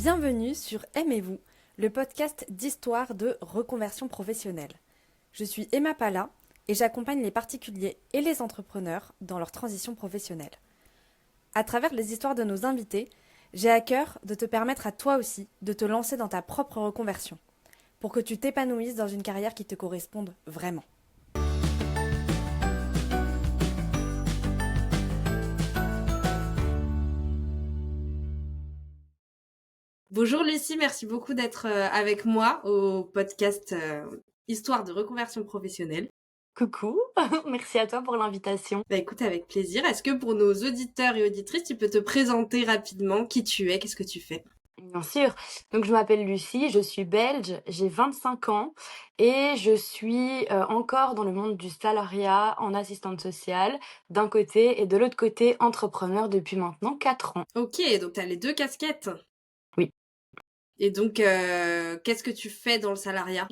Bienvenue sur Aimez-vous, le podcast d'histoire de reconversion professionnelle. Je suis Emma Pala et j'accompagne les particuliers et les entrepreneurs dans leur transition professionnelle. À travers les histoires de nos invités, j'ai à cœur de te permettre à toi aussi de te lancer dans ta propre reconversion, pour que tu t'épanouisses dans une carrière qui te corresponde vraiment. Bonjour Lucie, merci beaucoup d'être avec moi au podcast Histoire de reconversion professionnelle. Coucou, merci à toi pour l'invitation. Bah écoute, avec plaisir. Est-ce que pour nos auditeurs et auditrices, tu peux te présenter rapidement qui tu es, qu'est-ce que tu fais? Bien sûr. Donc je m'appelle Lucie, je suis belge, j'ai 25 ans et je suis encore dans le monde du salariat en assistante sociale d'un côté et de l'autre côté entrepreneur depuis maintenant 4 ans. Ok, donc tu as les deux casquettes. Oui. Et donc, qu'est-ce que tu fais dans le salariat?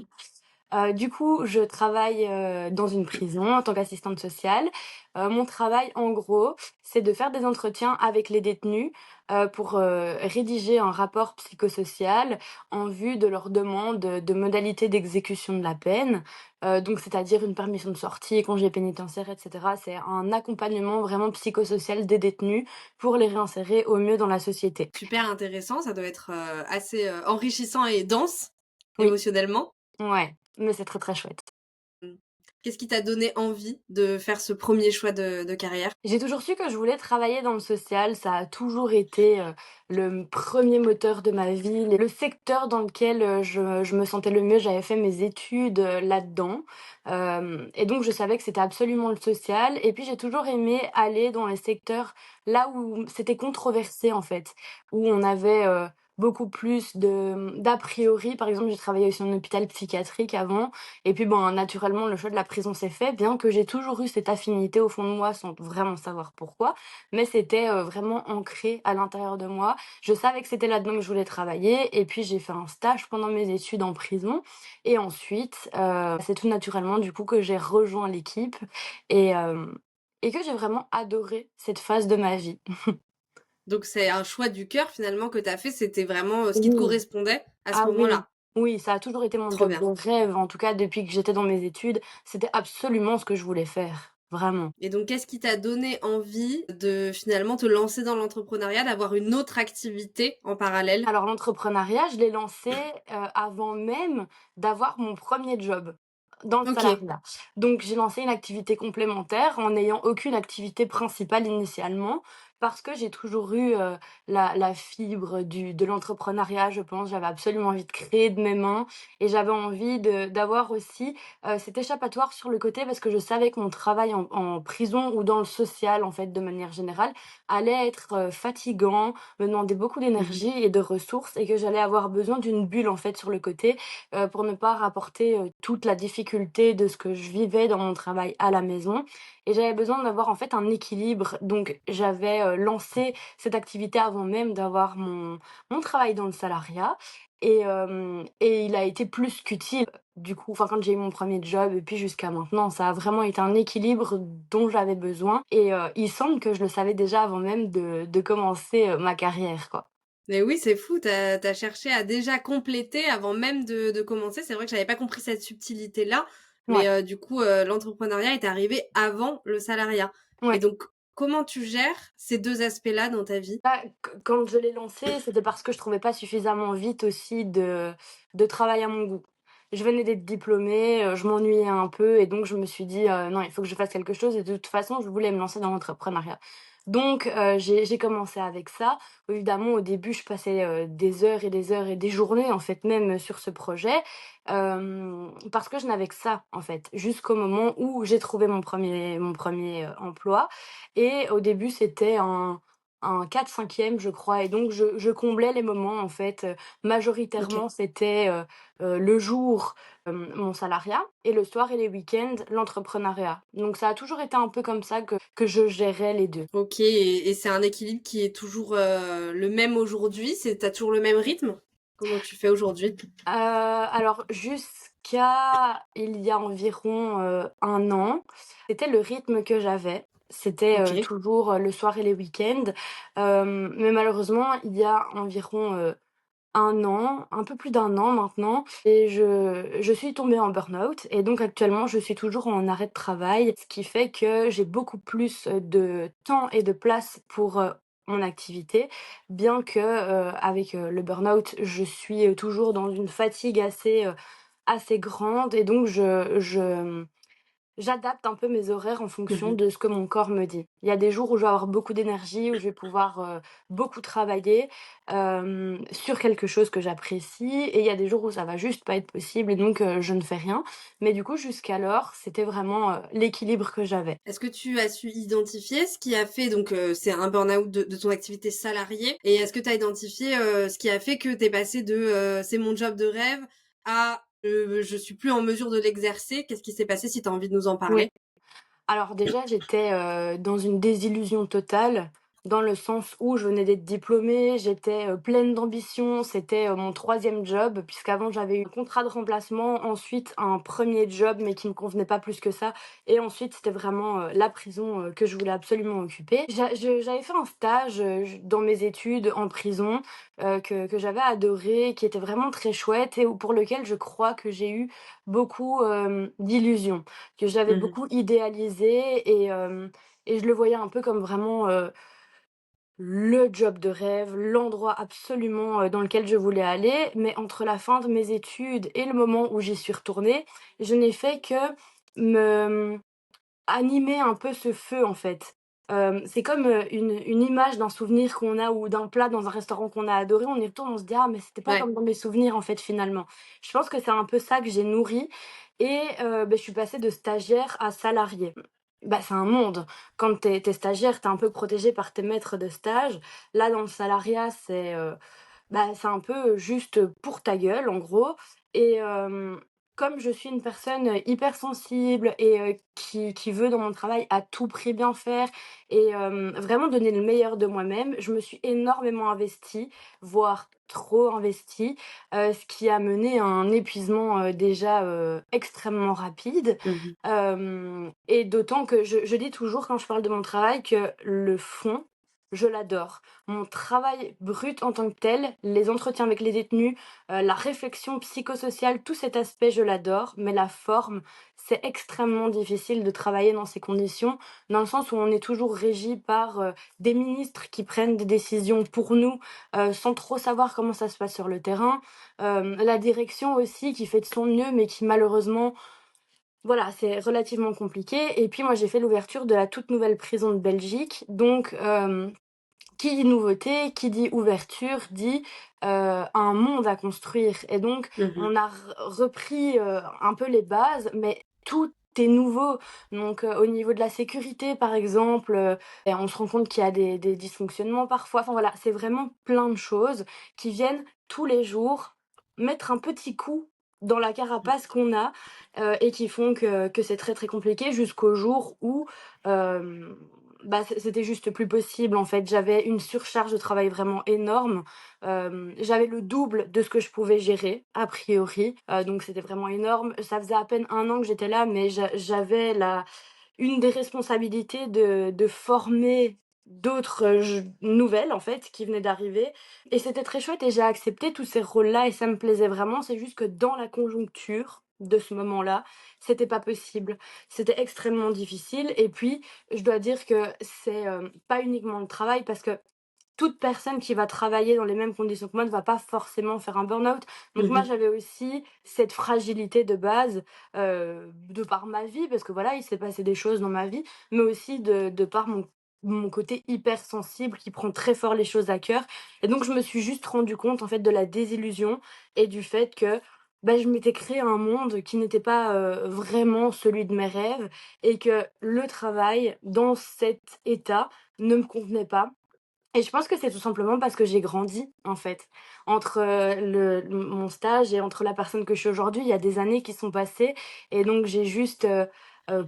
Du coup, je travaille, dans une prison en tant qu'assistante sociale. Mon travail, en gros, c'est de faire des entretiens avec les détenus, pour, rédiger un rapport psychosocial en vue de leur demande, de modalités d'exécution de la peine. Donc c'est-à-dire une permission de sortie, congé pénitentiaire et cetera. C'est un accompagnement vraiment psychosocial des détenus pour les réinsérer au mieux dans la société. Super intéressant, ça doit être assez enrichissant et dense Oui, émotionnellement. ouais, mais c'est très, très chouette. Mm. Qu'est-ce qui t'a donné envie de faire ce premier choix de carrière? J'ai toujours su que je voulais travailler dans le social, ça a toujours été, le premier moteur de ma vie, le secteur dans lequel, je me sentais le mieux. J'avais fait mes études, là-dedans, et donc je savais que c'était absolument le social et puis j'ai toujours aimé aller dans les secteurs là où c'était controversé, en fait, où on avait, beaucoup plus d'a priori. Par exemple, j'ai travaillé aussi en hôpital psychiatrique avant et puis, bon, naturellement, le choix de la prison s'est fait, bien que j'ai toujours eu cette affinité au fond de moi sans vraiment savoir pourquoi. Mais c'était vraiment ancré à l'intérieur de moi. Je savais que c'était là-dedans que je voulais travailler. Et puis, j'ai fait un stage pendant mes études en prison. Et ensuite, c'est tout naturellement, du coup, que j'ai rejoint l'équipe et, et que j'ai vraiment adoré cette phase de ma vie. Donc c'est un choix du cœur finalement que tu as fait, c'était vraiment ce qui te Oui. correspondait à ce Ah oui. moment-là. Oui, ça a toujours été mon Trop job bien. de rêve, en tout cas depuis que j'étais dans mes études. C'était absolument ce que je voulais faire, vraiment. Et donc, qu'est-ce qui t'a donné envie de finalement te lancer dans l'entrepreneuriat, d'avoir une autre activité en parallèle? Alors l'entrepreneuriat, je l'ai lancé, avant même d'avoir mon premier job dans le OK. salariat. Donc j'ai lancé une activité complémentaire en n'ayant aucune activité principale initialement, parce que j'ai toujours eu, la fibre de l'entrepreneuriat, je pense. J'avais absolument envie de créer de mes mains et j'avais envie d'avoir aussi, cet échappatoire sur le côté parce que je savais que mon travail en prison ou dans le social, en fait, de manière générale, allait être, fatigant, me demandait beaucoup Mmh. d'énergie et de ressources et que j'allais avoir besoin d'une bulle, en fait, sur le côté, pour ne pas rapporter, toute la difficulté de ce que je vivais dans mon travail à la maison et j'avais besoin d'avoir, en fait, un équilibre. Donc j'avais, lancé cette activité avant même d'avoir mon travail dans le salariat et il a été plus qu'utile, du coup, enfin, quand j'ai eu mon premier job et puis jusqu'à maintenant. Ça a vraiment été un équilibre dont j'avais besoin et il semble que je le savais déjà avant même de commencer, ma carrière, quoi. Mais oui, c'est fou, tu as cherché à déjà compléter avant même de commencer. C'est vrai que j'avais pas compris cette subtilité-là, mais Ouais, du coup, l'entrepreneuriat est arrivé avant le salariat. Et ouais. donc, comment tu gères ces 2 aspects-là dans ta vie? Bah, quand je l'ai lancé, c'était parce que je trouvais pas suffisamment vite aussi de travail à mon goût. Je venais d'être diplômée, je m'ennuyais un peu et donc je me suis dit: «Non, il faut que je fasse quelque chose» et de toute façon, je voulais me lancer dans l'entrepreneuriat. Donc j'ai commencé avec ça. Évidemment, au début, je passais, des heures et des heures et des journées, en fait, même, sur ce projet, parce que je n'avais que ça, en fait, jusqu'au moment où j'ai trouvé mon premier emploi et au début, c'était un 4/5e je crois et donc je comblais les moments en fait, OK. majoritairement c'était, le jour, mon salariat et le soir et les week-ends, l'entrepreneuriat. Donc ça a toujours été un peu comme ça que je gérais les 2. OK, et c'est un équilibre qui est toujours, le même aujourd'hui? Tu toujours le même rythme? Comment tu fais aujourd'hui? Alors jusqu'à il y a environ, 1 an, c'était le rythme que j'avais. C'était, OK. toujours, le soir et les week-ends, mais malheureusement il y a environ, 1 an, un peu plus d'1 an maintenant et je suis tombée en burn-out et donc actuellement je suis toujours en arrêt de travail, ce qui fait que j'ai beaucoup plus, de temps et de place pour, mon activité, bien que, avec, le burn-out, je suis, toujours dans une fatigue assez grande et donc j'adapte un peu mes horaires en fonction Mmh. de ce que mon corps me dit. Il y a des jours où je vais avoir beaucoup d'énergie, où je vais pouvoir, beaucoup travailler, sur quelque chose que j'apprécie et il y a des jours où ça va juste pas être possible et donc je ne fais rien. Mais du coup, jusqu'alors, c'était vraiment, l'équilibre que j'avais. Est-ce que tu as su identifier ce qui a fait donc c'est un burn-out de ton activité salariée et est-ce que tu as identifié, ce qui a fait que tu es passée de, «C'est mon job de rêve» à, «Je suis plus en mesure de l'exercer»? Qu'est-ce qui s'est passé si tu as envie de nous en Oui. parler? Alors déjà, j'étais, dans une désillusion totale, dans le sens où je venais d'être diplômée, j'étais, pleine d'ambition, c'était, mon 3e job puisqu'avant j'avais eu un contrat de remplacement, ensuite un 1er job mais qui me convenait pas plus que ça et ensuite c'était vraiment, la prison, que je voulais absolument occuper. J'avais fait un stage, j dans mes études en prison, que j'avais adoré, qui était vraiment très chouette et pour lequel je crois que j'ai eu beaucoup, d'illusions que j'avais Mmh. beaucoup idéalisé et je le voyais un peu comme vraiment, le job de rêve, l'endroit absolument, dans lequel je voulais aller. Mais entre la fin de mes études et le moment où j'y suis retournée, je n'ai fait que me, animer un peu ce feu, en fait. C'est comme, une image d'un souvenir qu'on a ou d'un plat dans un restaurant qu'on a adoré, on y retourne, on se dit: «Ah mais c'était pas Ouais. comme dans mes souvenirs, en fait, finalement». Je pense que c'est un peu ça que j'ai nourri et je suis passée de stagiaire à salariée. Bah, c'est un monde. Quand tu es stagiaire, tu es un peu protégée par tes maîtres de stage. Là, dans le salariat, c'est un peu juste pour ta gueule, en gros. Et comme je suis une personne hypersensible et qui veut dans mon travail à tout prix bien faire et vraiment donner le meilleur de moi-même, je me suis énormément investie, voire trop investie, ce qui a mené à un épuisement déjà extrêmement rapide. Mmh. Et d'autant que je dis toujours quand je parle de mon travail que le fond, je l'adore. Mon travail brut en tant que tel, les entretiens avec les détenus, la réflexion psychosociale, tout cet aspect, je l'adore, mais la forme, c'est extrêmement difficile de travailler dans ces conditions, dans le sens où on est toujours régi par, des ministres qui prennent des décisions pour nous, sans trop savoir comment ça se passe sur le terrain. La direction aussi qui fait de son mieux, mais qui malheureusement voilà, c'est relativement compliqué et puis moi j'ai fait l'ouverture de la toute nouvelle prison de Belgique donc qui dit nouveauté, qui dit ouverture, dit, un monde à construire et donc Mmh. on a repris, un peu les bases, mais tout est nouveau. Donc, au niveau de la sécurité, par exemple, et on se rend compte qu'il y a des dysfonctionnements parfois. Enfin voilà, c'est vraiment plein de choses qui viennent tous les jours mettre un petit coup dans la carapace qu'on a, et qui font que c'est très, très compliqué jusqu'au jour où, hem c'était juste plus possible, en fait. J'avais une surcharge de travail vraiment énorme. J'avais le double de ce que je pouvais gérer, a priori, donc c'était vraiment énorme. Ça faisait à peine 1 an que j'étais là, mais j'avais la une des responsabilités de former d'autres, nouvelles, en fait, qui venaient d'arriver et c'était très chouette et j'ai accepté tous ces rôles-là et ça me plaisait vraiment. C'est juste que dans la conjoncture de ce moment-là, c'était pas possible. C'était extrêmement difficile et puis je dois dire que c'est, pas uniquement le travail parce que toute personne qui va travailler dans les mêmes conditions que moi ne va pas forcément faire un burn-out. Donc moi, Mmh. j'avais aussi cette fragilité de base, de par ma vie, parce que voilà, il s'est passé des choses dans ma vie, mais aussi de par mon côté hypersensible qui prend très fort les choses à cœur. Et donc je me suis juste rendu compte, en fait, de la désillusion et du fait que, je m'étais créé un monde qui n'était pas, vraiment celui de mes rêves et que le travail dans cet état ne me convenait pas et je pense que c'est tout simplement parce que j'ai grandi, en fait. Entre, mon stage et entre la personne que je suis aujourd'hui, il y a des années qui sont passées et donc j'ai juste,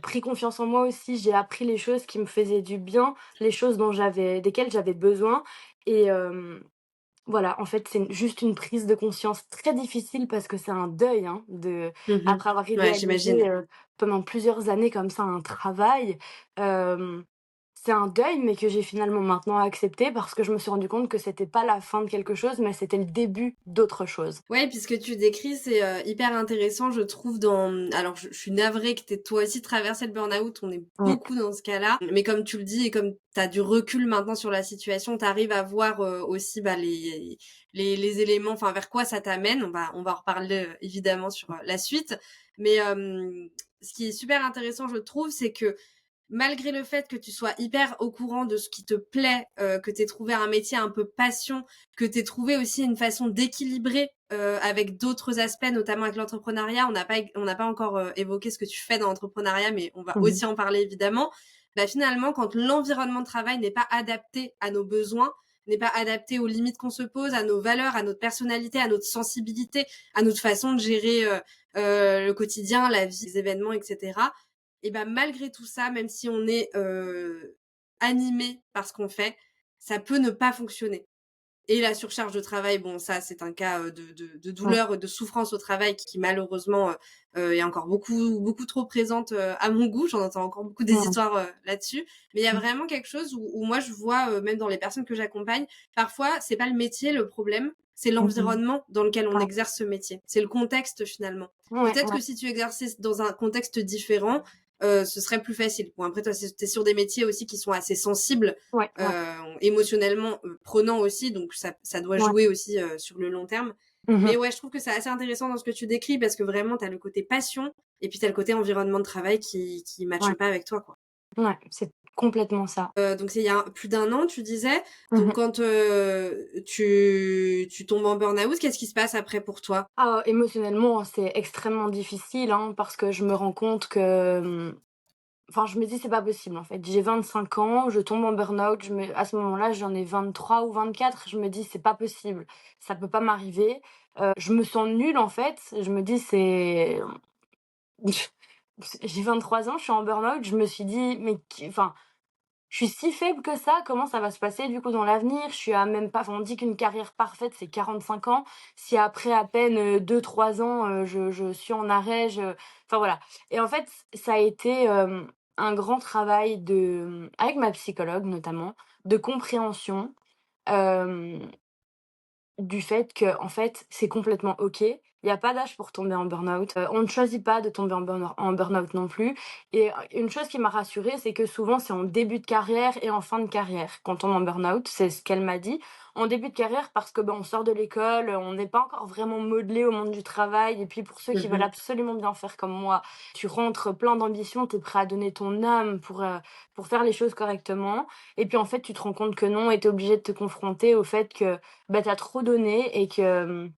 pris confiance en moi aussi. J'ai appris les choses qui me faisaient du bien, les choses desquelles j'avais besoin et voilà, en fait, c'est juste une prise de conscience très difficile parce que c'est un deuil, hein, Mmh. après avoir Ouais, idéalisé, j'imagine. pendant plusieurs années comme ça un travail, c'est un deuil, mais que j'ai finalement maintenant accepté parce que je me suis rendu compte que c'était pas la fin de quelque chose, mais c'était le début d'autre chose. Ouais, puis ce que tu décris, c'est hyper intéressant, je trouve, alors, je suis navrée que t'aies toi aussi traversé le burn-out, on est Mmh. beaucoup dans ce cas-là. Mais comme tu le dis et comme t'as du recul maintenant sur la situation, t'arrives à voir aussi les éléments, enfin, vers quoi ça t'amène. On va en reparler évidemment sur la suite. Mais ce qui est super intéressant, je trouve, c'est que malgré le fait que tu sois hyper au courant de ce qui te plaît, que tu aies trouvé un métier un peu passion, que tu aies trouvé aussi une façon d'équilibrer avec d'autres aspects, notamment avec l'entrepreneuriat. On n'a pas encore évoqué ce que tu fais dans l'entrepreneuriat, mais on va Mmh. aussi en parler évidemment. Bah, finalement, quand l'environnement de travail n'est pas adapté à nos besoins, n'est pas adapté aux limites qu'on se pose, à nos valeurs, à notre personnalité, à notre sensibilité, à notre façon de gérer le quotidien, la vie, les événements, etc. Et ben malgré tout ça, même si on est animé par ce qu'on fait, ça peut ne pas fonctionner. Et la surcharge de travail, bon ça c'est un cas de Mmh. douleur, de souffrance au travail qui malheureusement est encore beaucoup trop présente à mon goût. J'en entends encore beaucoup des Mmh. histoires là-dessus. Mais il y a Mmh. vraiment quelque chose où moi je vois, même dans les personnes que j'accompagne, parfois c'est pas le métier le problème, c'est Mmh. l'environnement dans lequel on Ouais. exerce ce métier. C'est le contexte finalement. Ouais, Peut-être ouais, que si tu exerçais dans un contexte différent, ce serait plus facile. Bon après toi t'es sur des métiers aussi qui sont assez sensibles, ouais, ouais, émotionnellement prenant aussi, donc ça doit ouais. jouer aussi sur le long terme. Mmh. Mais ouais, je trouve que c'est assez intéressant dans ce que tu décris parce que vraiment, tu as le côté passion et puis tu as le côté environnement de travail qui matche Ouais, pas avec toi, quoi. ouais, c'est complètement ça. Donc c'est il y a plus d'un an, tu disais. Donc Mmh. quand tu tombes en burn-out, qu'est-ce qui se passe après pour toi? Ah, émotionnellement, c'est extrêmement difficile, hein, parce que je me rends compte que, enfin, je me dis: «C'est pas possible, en fait». J'ai 25 ans, je tombe en burn-out, à ce moment-là, j'en ai 23 ou 24, je me dis: «C'est pas possible, ça peut pas m'arriver». Je me sens nulle, en fait, je me dis: «C'est» j'ai 23 ans, je suis en burn-out, je me suis dit: «Mais enfin, je suis si faible que ça, comment ça va se passer du coup dans l'avenir?» Je suis à même pas, enfin, on dit qu'une carrière parfaite, c'est 45 ans. Si après à peine, 2-3 ans, je suis en arrêt, enfin voilà. Et en fait, ça a été, un grand travail avec ma psychologue notamment, de compréhension, hem du fait que en fait, c'est complètement OK. Il y a pas d'âge pour tomber en burn-out. On ne choisit pas de tomber en burn-out non plus. Et une chose qui m'a rassurée, c'est que souvent, c'est en début de carrière et en fin de carrière qu'on tombe en burn-out. C'est ce qu'elle m'a dit. En début de carrière parce que, ben, on sort de l'école, on n'est pas encore vraiment modelé au monde du travail. Et puis pour ceux qui veulent Mmh. absolument bien faire comme moi, tu rentres plein d'ambition, tu es prêt à donner ton âme pour faire les choses correctement. Et puis en fait, tu te rends compte que non et tu es obligé de te confronter au fait que bah, tu trop donné et que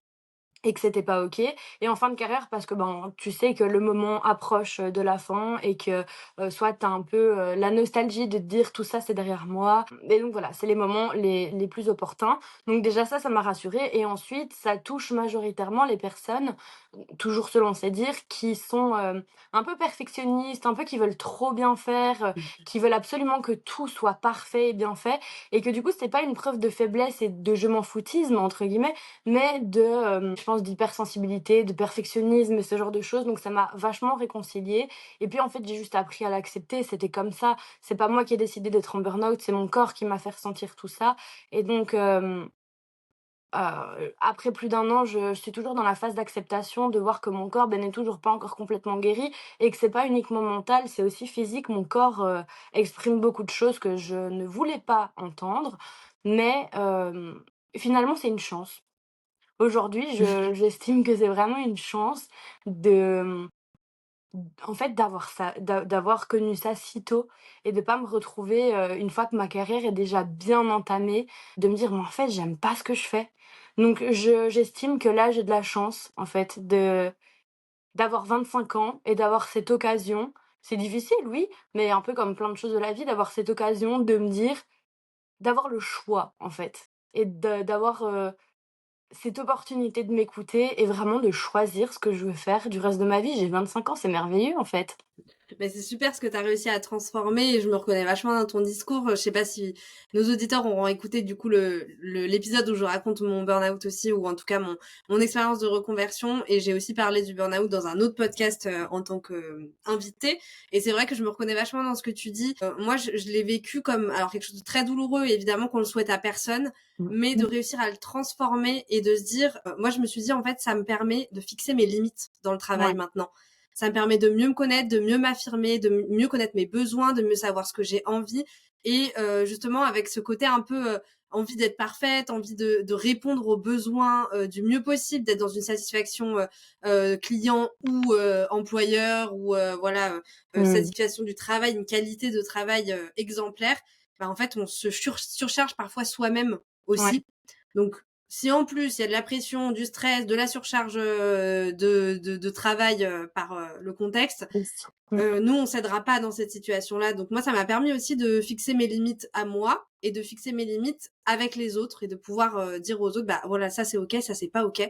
c'était pas OK. Et en fin de carrière parce que, ben, tu sais que le moment approche, de la fin et que, soit tu as un peu, la nostalgie de te dire: «Tout ça, c'est derrière moi». Et donc voilà, c'est les moments les plus opportuns. Donc déjà ça m'a rassurée et ensuite ça touche majoritairement les personnes, toujours selon ses dires, qui sont, un peu perfectionnistes, un peu qui veulent trop bien faire, qui veulent absolument que tout soit parfait et bien fait et que du coup, c'est pas une preuve de faiblesse et de «je m'en foutisme» entre guillemets, mais je pense d'hypersensibilité, de perfectionnisme et ce genre de choses, donc ça m'a vachement réconciliée et puis en fait, j'ai juste appris à l'accepter, c'était comme ça. C'est pas moi qui ai décidé d'être en burn-out, c'est mon corps qui m'a fait ressentir tout ça et donc après plus d'un an, je suis toujours dans la phase d'acceptation, de voir que mon corps, ben, n'est toujours pas encore complètement guéri et que c'est pas uniquement mental, c'est aussi physique. Mon corps, exprime beaucoup de choses que je ne voulais pas entendre, mais finalement, c'est une chance. Aujourd'hui, j'estime que c'est vraiment une chance de, en fait, d'avoir connu ça si tôt et de pas me retrouver, une fois que ma carrière est déjà bien entamée, de me dire: «Mais en fait, j'aime pas ce que je fais». Donc j'estime que là, j'ai de la chance, en fait, d'avoir 25 ans et d'avoir cette occasion. C'est difficile, oui, mais un peu comme plein de choses de la vie, d'avoir cette occasion de me dire d'avoir le choix, en fait et d'avoir, cette opportunité de m'écouter et vraiment de choisir ce que je veux faire du reste de ma vie. J'ai 25 ans, c'est merveilleux, en fait. Mais c'est super ce que tu as réussi à transformer et je me reconnais vachement dans ton discours. Je sais pas si nos auditeurs auront écouté du coup l'épisode où je raconte mon burn-out aussi, ou en tout cas mon expérience de reconversion. Et j'ai aussi parlé du burn-out dans un autre podcast en tant que invité. Et c'est vrai que je me reconnais vachement dans ce que tu dis. Moi, je l'ai vécu comme alors quelque chose de très douloureux, et évidemment qu'on le souhaite à personne, mais de réussir à le transformer et de se dire, moi je me suis dit en fait ça me permet de fixer mes limites dans le travail Ouais. maintenant. Ça me permet de mieux me connaître, de mieux m'affirmer, de mieux connaître mes besoins, de mieux savoir ce que j'ai envie. Et justement, avec ce côté un peu envie d'être parfaite, envie de répondre aux besoins du mieux possible, d'être dans une satisfaction client ou employeur, ou voilà, Mmh. satisfaction du travail, une qualité de travail exemplaire, bah, en fait, on se surcharge parfois soi-même Ouais. aussi. Donc, si en plus il y a de la pression, du stress, de la surcharge de travail par le contexte, Mmh. nous on s'aidera pas dans cette situation-là. Donc moi ça m'a permis aussi de fixer mes limites à moi et de fixer mes limites avec les autres et de pouvoir dire aux autres bah voilà ça c'est ok, ça c'est pas ok.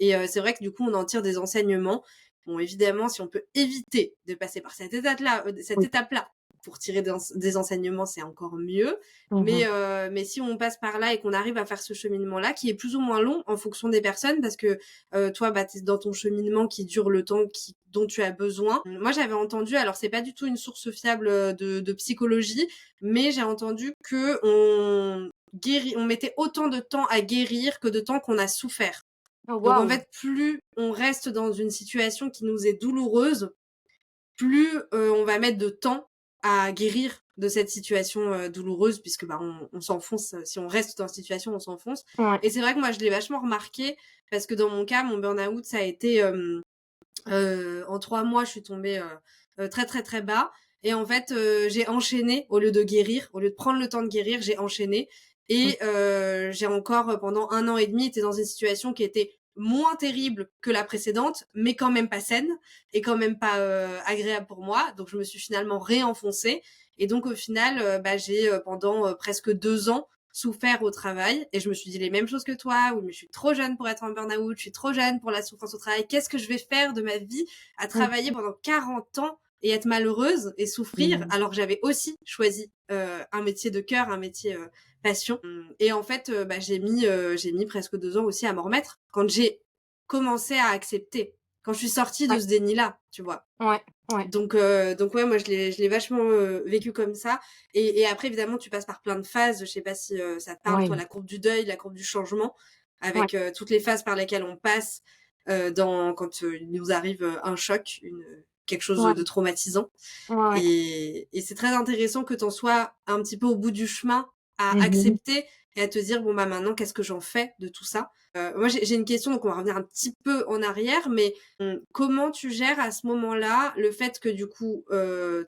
Et c'est vrai que du coup on en tire des enseignements. Bon évidemment si on peut éviter de passer par cette Oui. étape-là pour tirer des enseignements c'est encore mieux. Mmh. Mais si on passe par là et qu'on arrive à faire ce cheminement-là, qui est plus ou moins long en fonction des personnes, parce que toi, bah, t'es dans ton cheminement qui dure le temps dont tu as besoin. Moi, j'avais entendu, alors c'est pas du tout une source fiable de psychologie, mais j'ai entendu que on mettait autant de temps à guérir que de temps qu'on a souffert. Oh Donc en waouh! fait, plus on reste dans une situation qui nous est douloureuse, plus on va mettre de temps à guérir de cette situation douloureuse, puisque bah on s'enfonce. Si on reste dans cette situation, on s'enfonce. Ouais. Et c'est vrai que moi je l'ai vachement remarqué, parce que dans mon cas, mon burn-out ça a été en 3 mois, je suis tombée très très très bas. Et en fait, j'ai enchaîné au lieu de guérir, au lieu de prendre le temps de guérir, j'ai enchaîné. Mmh. Et j'ai encore pendant 1 an et demi été dans une situation qui était moins terrible que la précédente, mais quand même pas saine et quand même pas agréable pour moi. Donc je me suis finalement réenfoncée. Et donc au final, bah, j'ai pendant presque 2 ans souffert au travail, et je me suis dit les mêmes choses que toi. Oui, mais je suis trop jeune pour être en burn-out, je suis trop jeune pour la souffrance au travail. Qu'est-ce que je vais faire de ma vie à travailler pendant 40 ans et être malheureuse et souffrir, Mmh. alors que j'avais aussi choisi un métier de cœur, un métier passion. Et en fait, bah, j'ai mis presque 2 ans aussi à m'en remettre quand j'ai commencé à accepter, quand je suis sortie de Ouais. ce déni-là, tu vois. Ouais. Ouais. Donc ouais, moi je l'ai vachement vécu comme ça. Et après évidemment tu passes par plein de phases. Je sais pas si ça te parle toi, Ouais. la courbe du deuil, la courbe du changement, Ouais. avec toutes les phases par lesquelles on passe quand il nous arrive un choc, quelque chose Ouais. de traumatisant. Ouais. Ouais. Et c'est très intéressant que t'en sois un petit peu au bout du chemin à Mmh. accepter et à te dire bon bah maintenant qu'est-ce que j'en fais de tout ça. Moi j'ai une question, donc on va revenir un petit peu en arrière, mais comment tu gères à ce moment-là le fait que du coup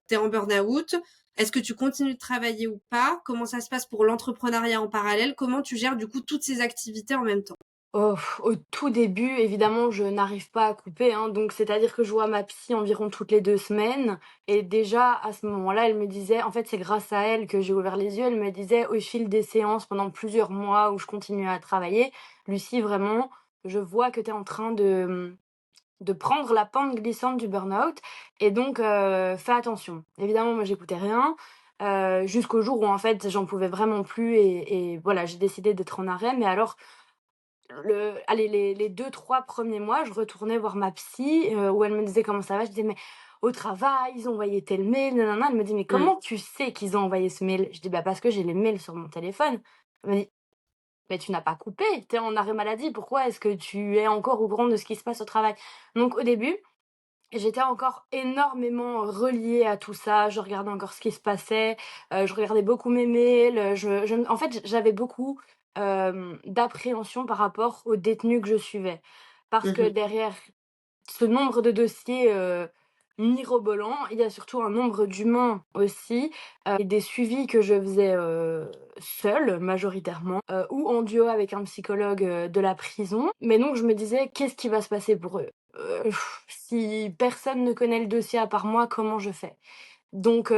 t'es en burn-out? Est-ce que tu continues de travailler ou pas? Comment ça se passe pour l'entrepreneuriat en parallèle? Comment tu gères du coup toutes ces activités en même temps? Oh, au tout début, évidemment, je n'arrive pas à couper, hein, donc c'est-à-dire que je vois ma psy environ toutes les 2 semaines et déjà à ce moment-là, elle me disait en fait, c'est grâce à elle que j'ai ouvert les yeux. Elle me disait au fil des séances pendant plusieurs mois où je continuais à travailler: «Lucie, vraiment, je vois que tu es en train de prendre la pente glissante du burn-out et donc fais attention». Évidemment, moi, j'écoutais rien, jusqu'au jour où en fait, j'en pouvais vraiment plus et voilà, j'ai décidé d'être en arrêt. Mais alors les 2-3 premiers mois, je retournais voir ma psy, où elle me disait: «Comment ça va?» Je disais: «Mais au travail, ils ont envoyé tel mail, nin Elle me dit: «Mais Mmh. comment tu sais qu'ils ont envoyé ce mail?» Je dis: «Bah, parce que j'ai les mails sur mon téléphone». Elle me dit: «Mais tu n'as pas coupé, tu es en arrêt maladie, pourquoi est-ce que tu es encore au courant de ce qui se passe au travail?» Donc au début, j'étais encore énormément reliée à tout ça, je regardais encore ce qui se passait, je regardais beaucoup mes mails, en fait, j'avais beaucoup, d'appréhension par rapport aux détenus que je suivais. Parce que Mmh. derrière ce nombre de dossiers, mirobolants, il y a surtout un nombre d'humains aussi, et des suivis que je faisais, seule majoritairement, ou en duo avec un psychologue, de la prison. Mais donc je me disais: «Qu'est-ce qui va se passer pour eux? Heu, si personne ne connaît le dossier à part moi, comment je fais?» Donc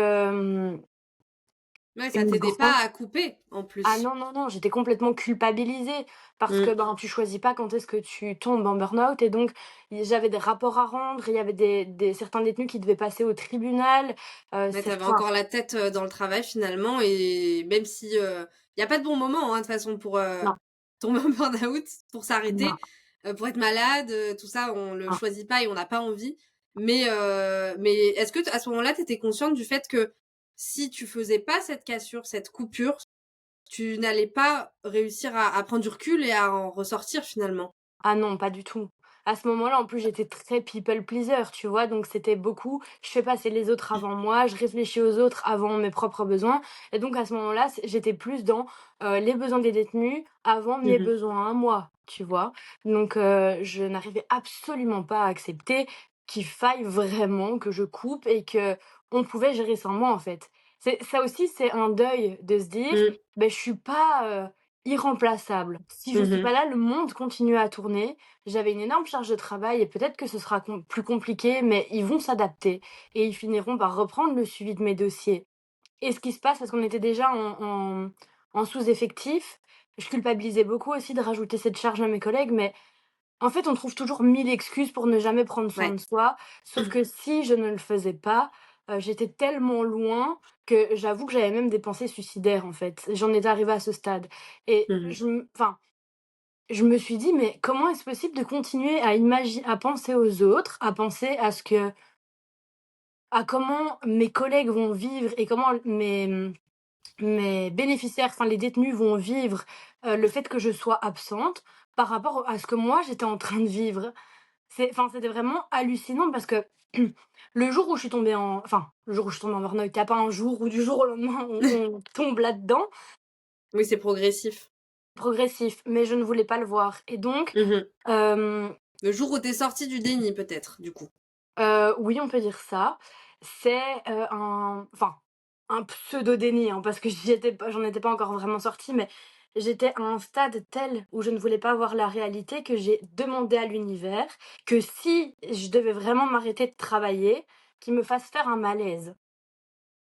Ouais, ça une t'aidait pas grosse à couper, en ah plus. non, non, non, j'étais complètement culpabilisée parce que, Mmh. ben, tu choisis pas quand est-ce que tu tombes en burn-out et donc j'avais des rapports à rendre, il y avait des certains détenus qui devaient passer au tribunal, Ouais, tu certains encore la tête, dans le travail finalement et même si, il y a pas de bon moment, hein, de toute façon pour, non, tomber en burn-out, pour s'arrêter, non, pour être malade, tout ça, on le non. choisit pas et on n'a pas envie. Mais est-ce que à ce moment-là, tu étais consciente du fait que si tu faisais pas cette cassure, cette coupure, tu n'allais pas réussir à prendre du recul et à en ressortir finalement? Ah non, pas du tout. À ce moment-là, en plus, j'étais très people pleaser, tu vois? Donc c'était beaucoup, je fais passer les autres avant moi, je réfléchis aux autres avant mes propres besoins et donc à ce moment-là, j'étais plus dans, les besoins des détenus avant mes Mmh. besoins à moi, tu vois? Donc je n'arrivais absolument pas à accepter qu'il faille vraiment que je coupe et que on pouvait gérer sans moi, en fait. C'est ça aussi, c'est un deuil de se dire: Mmh. «Beh, je suis pas, irremplaçable. Si je suis pas Mmh. là, le monde continue à tourner. J'avais une énorme charge de travail et peut-être que ce sera plus compliqué, mais ils vont s'adapter et ils finiront par reprendre le suivi de mes dossiers. Et ce qui se passe, parce qu'on était déjà en sous-effectif, je culpabilisais beaucoup aussi de rajouter cette charge à mes collègues, mais en fait, on trouve toujours 1000 excuses pour ne jamais prendre soin Ouais. de soi. Sauf que si je ne le faisais pas, j'étais tellement loin que j'avoue que j'avais même des pensées suicidaires, en fait. J'en étais arrivée à ce stade et Mmh. je me suis dit: «Mais comment est-ce possible de continuer à penser aux autres, à penser à comment mes collègues vont vivre et comment mes bénéficiaires, enfin les détenus vont vivre, le fait que je sois absente par rapport à ce que moi j'étais en train de vivre?» C'était vraiment hallucinant parce que le jour où je suis tombée le jour où je suis tombée en burn-out, il y a pas un jour où du jour au lendemain on tombe là-dedans, Oui, c'est progressif. progressif, mais je ne voulais pas le voir et donc, Mmh. hem Le jour où tu es sortie du déni peut-être, du coup? Oui, on peut dire ça. C'est, un pseudo déni, hein, parce que j'en étais pas encore vraiment sortie, mais j'étais à un stade tel où je ne voulais pas voir la réalité que j'ai demandé à l'univers que si je devais vraiment m'arrêter de travailler, qu'il me fasse faire un malaise.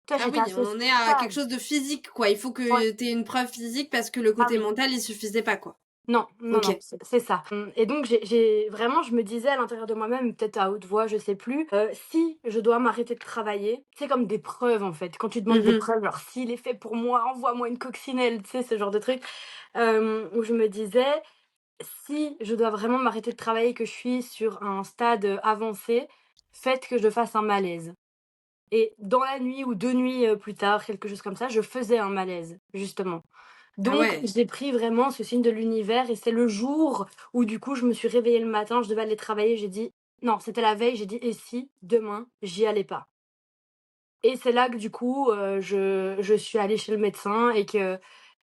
Tu vois, Ah j'étais oui, à ce on en est à quelque stade. chose de physique, quoi. Il faut Ouais. que tu aies une preuve physique parce que le Ah côté oui. mental, il suffisait pas, quoi. Non, non, non, OK. c'est ça. Et donc j'ai vraiment je me disais à l'intérieur de moi-même, peut-être à haute voix, je sais plus, si je dois m'arrêter de travailler, c'est comme des preuves, en fait. Quand tu demandes des Mmh. preuves, genre: «S'il est fait pour moi, envoie-moi une coccinelle», tu sais, ce genre de truc. Où je me disais: «Si je dois vraiment m'arrêter de travailler, que je suis sur un stade, avancé, faites que je fasse un malaise». Et dans la nuit ou 2 nuits, plus tard, quelque chose comme ça, je faisais un malaise, justement. Ah Donc ouais. j'ai pris vraiment ce signe de l'univers et c'est le jour où du coup je me suis réveillée le matin, je devais aller travailler, j'ai dit non, c'était la veille, j'ai dit: «Et si demain j'y allais pas?» Et c'est là que du coup, je suis allée chez le médecin et que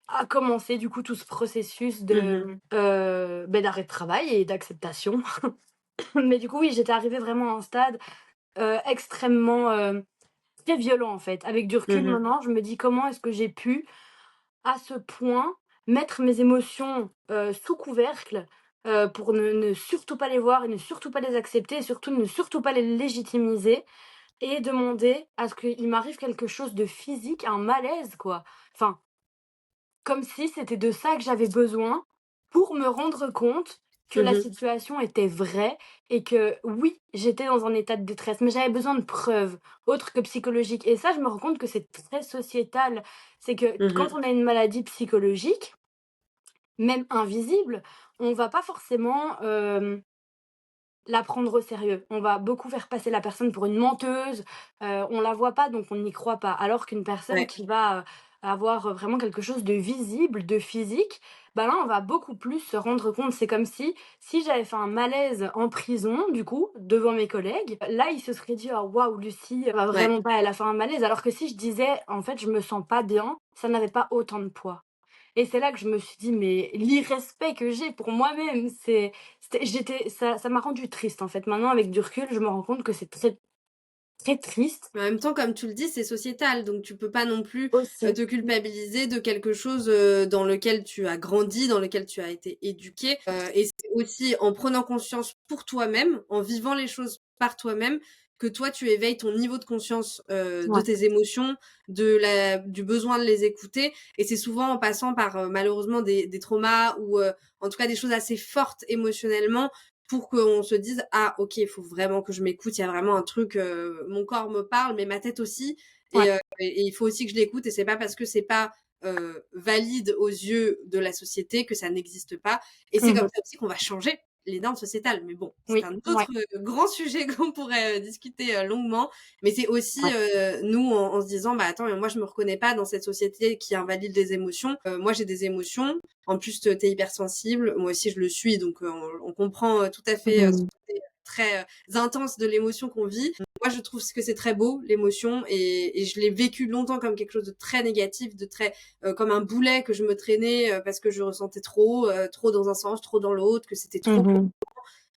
a commencé du coup tout ce processus Mmh. d'arrêt de travail et d'acceptation. Mais du coup oui, j'étais arrivée vraiment à un stade, extrêmement, très violent en fait. Avec du recul Mmh. maintenant, je me dis: «Comment est-ce que j'ai pu à ce point, mettre mes émotions, sous couvercle, pour ne surtout pas les voir et ne surtout pas les accepter et surtout ne surtout pas les légitimiser et demander à ce qu'il m'arrive quelque chose de physique, un malaise quoi. Enfin, comme si c'était de ça que j'avais besoin pour me rendre compte que la Mmh. situation était vraie et que oui, j'étais dans un état de détresse, mais j'avais besoin de preuves autres que psychologiques et ça, je me rends compte que c'est très sociétal. C'est que quand Mmh. on a une maladie psychologique, même invisible, on va pas forcément, la prendre au sérieux. On va beaucoup faire passer la personne pour une menteuse, on la voit pas donc on n'y croit pas. Alors qu'une personne Ouais. qui va, avoir, vraiment quelque chose de visible, de physique, bah, là, on va beaucoup plus se rendre compte. C'est comme si j'avais fait un malaise en prison, du coup, devant mes collègues, là, ils se seraient dit: «Oh waouh, Lucie, va Ouais. vraiment pas, elle a fait un malaise». Alors que si je disais: «En fait, je me sens pas bien», ça n'avait pas autant de poids. Et c'est là que je me suis dit: «Mais l'irrespect que j'ai pour moi-même, ça m'a rendue triste, en fait. Maintenant, avec du recul, je me rends compte que c'est très, très triste Mais en même temps, comme tu le dis, c'est sociétal, donc tu peux pas non plus, aussi. te culpabiliser de quelque chose, dans lequel tu as grandi, dans lequel tu as été éduqué, et c'est aussi en prenant conscience pour toi-même, en vivant les choses par toi-même, que toi, tu éveilles ton niveau de conscience de Ouais. tes émotions, du besoin de les écouter. Et c'est souvent en passant par malheureusement des traumas ou en tout cas des choses assez fortes émotionnellement pour qu'on se dise ah ok, il faut vraiment que je m'écoute, il y a vraiment un truc, mon corps me parle, mais ma tête aussi, Ouais. et il faut aussi que je l'écoute, et c'est pas parce que c'est pas valide aux yeux de la société que ça n'existe pas, et c'est comme Mmh. ça aussi qu'on va changer les normes sociétales. Mais bon, c'est Oui, un ouais, autre grand sujet qu'on pourrait discuter longuement, mais c'est aussi ouais. nous en se disant bah attends, mais moi je me reconnais pas dans cette société qui invalide les émotions. Moi j'ai des émotions, en plus t'es hypersensible, moi aussi je le suis, donc on comprend tout à fait ce Mmh. côté très intense de l'émotion qu'on vit. Moi je trouve que c'est très beau l'émotion, et je l'ai vécu longtemps comme quelque chose de très négatif, de très comme un boulet que je me traînais parce que je ressentais trop dans un sens, trop dans l'autre, que c'était trop pour Mmh.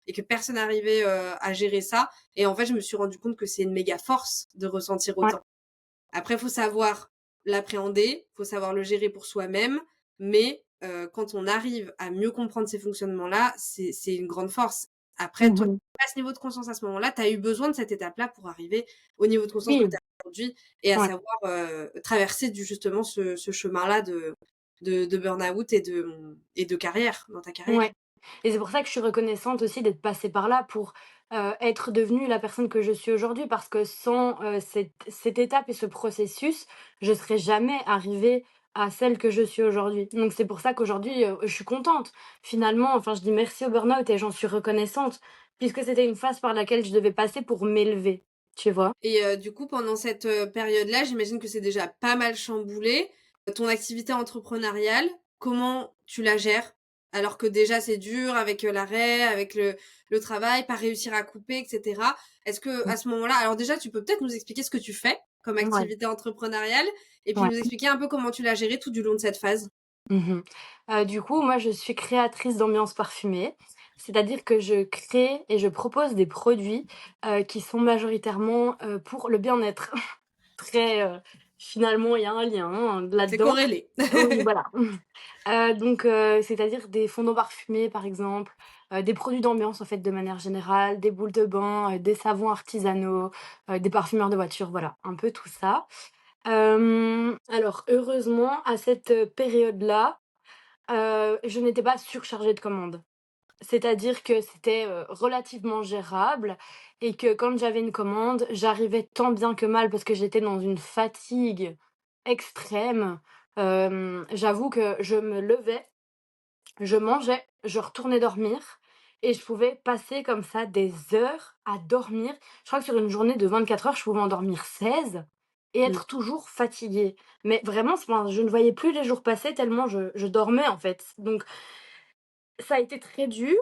et que personne n'arrivait à gérer ça. Et en fait, je me suis rendu compte que c'est une méga force de ressentir Ouais. autant. Après, faut savoir l'appréhender, faut savoir le gérer pour soi-même, mais quand on arrive à mieux comprendre ces fonctionnements-là, c'est une grande force. Après, toi, Mmh. à ce niveau de conscience à ce moment-là, tu as eu besoin de cette étape-là pour arriver au niveau de conscience que Oui, tu as aujourd'hui, et à ouais. savoir traverser justement ce chemin-là de burn-out et de carrière, dans ta carrière. Ouais, et c'est pour ça que je suis reconnaissante aussi d'être passée par là pour, être devenue la personne que je suis aujourd'hui, parce que sans, cette étape et ce processus, je serais jamais arrivée à celle que je suis aujourd'hui. Donc c'est pour ça qu'aujourd'hui, je suis contente. Finalement, enfin, je dis merci au burn-out et j'en suis reconnaissante, puisque c'était une phase par laquelle je devais passer pour m'élever, tu vois? Et du coup, pendant cette période-là, j'imagine que c'est déjà pas mal chamboulé. Ton activité entrepreneuriale, comment tu la gères? Alors que déjà c'est dur avec l'arrêt, avec le travail, pas réussir à couper, et cetera. Est-ce que Mmh. à ce moment-là, alors déjà, tu peux peut-être nous expliquer ce que tu fais comme Ouais, activité entrepreneuriale, et puis ouais. nous expliquer un peu comment tu l'as géré tout du long de cette phase? Mmh. Du coup, moi, je suis créatrice d'ambiance parfumée. C'est-à-dire que je crée et je propose des produits, qui sont majoritairement, pour le bien-être. Très, finalement, il y a un lien, hein, C'est là-dedans. corrélé. Oui, voilà. Donc c'est-à-dire des fondants parfumés, par exemple, des produits d'ambiance, en fait, de manière générale, des boules de bain, des savons artisanaux, des parfumeurs de voiture, voilà, un peu tout ça. Alors heureusement, à cette, période-là, je n'étais pas surchargée de commandes. C'est-à-dire que c'était, relativement gérable et que quand j'avais une commande, j'arrivais tant bien que mal parce que j'étais dans une fatigue extrême. J'avoue que je me levais, je mangeais, je retournais dormir et je pouvais passer comme ça des heures à dormir. Je crois que sur une journée de 24 heures, je pouvais en dormir 16 et Mmh. être toujours fatiguée. Mais vraiment, enfin, je ne voyais plus les jours passer tellement je dormais, en fait. Donc ça a été très dur,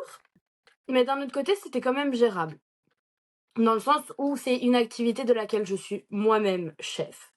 mais d'un autre côté, c'était quand même gérable. Dans le sens où c'est une activité de laquelle je suis moi-même chef.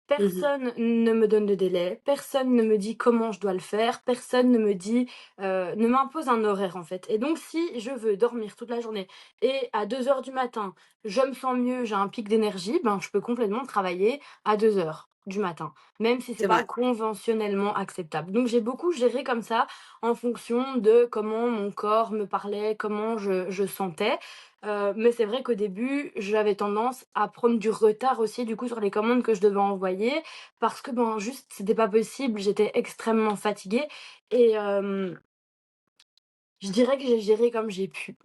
Mmh. Personne ne me donne de délai, personne ne me dit comment je dois le faire, personne ne me dit, ne m'impose un horaire, en fait. Et donc si je veux dormir toute la journée et à 2 heures du matin, je me sens mieux, j'ai un pic d'énergie, ben, je peux complètement travailler à 2 heures du matin, même si c'est C'est pas vrai. conventionnellement acceptable. Donc j'ai beaucoup géré comme ça, en fonction de comment mon corps me parlait, comment je sentais. Mais c'est vrai qu'au début, j'avais tendance à prendre du retard aussi, du coup, sur les commandes que je devais envoyer parce que, ben, juste, c'était pas possible, j'étais extrêmement fatiguée et je dirais que j'ai géré comme j'ai pu.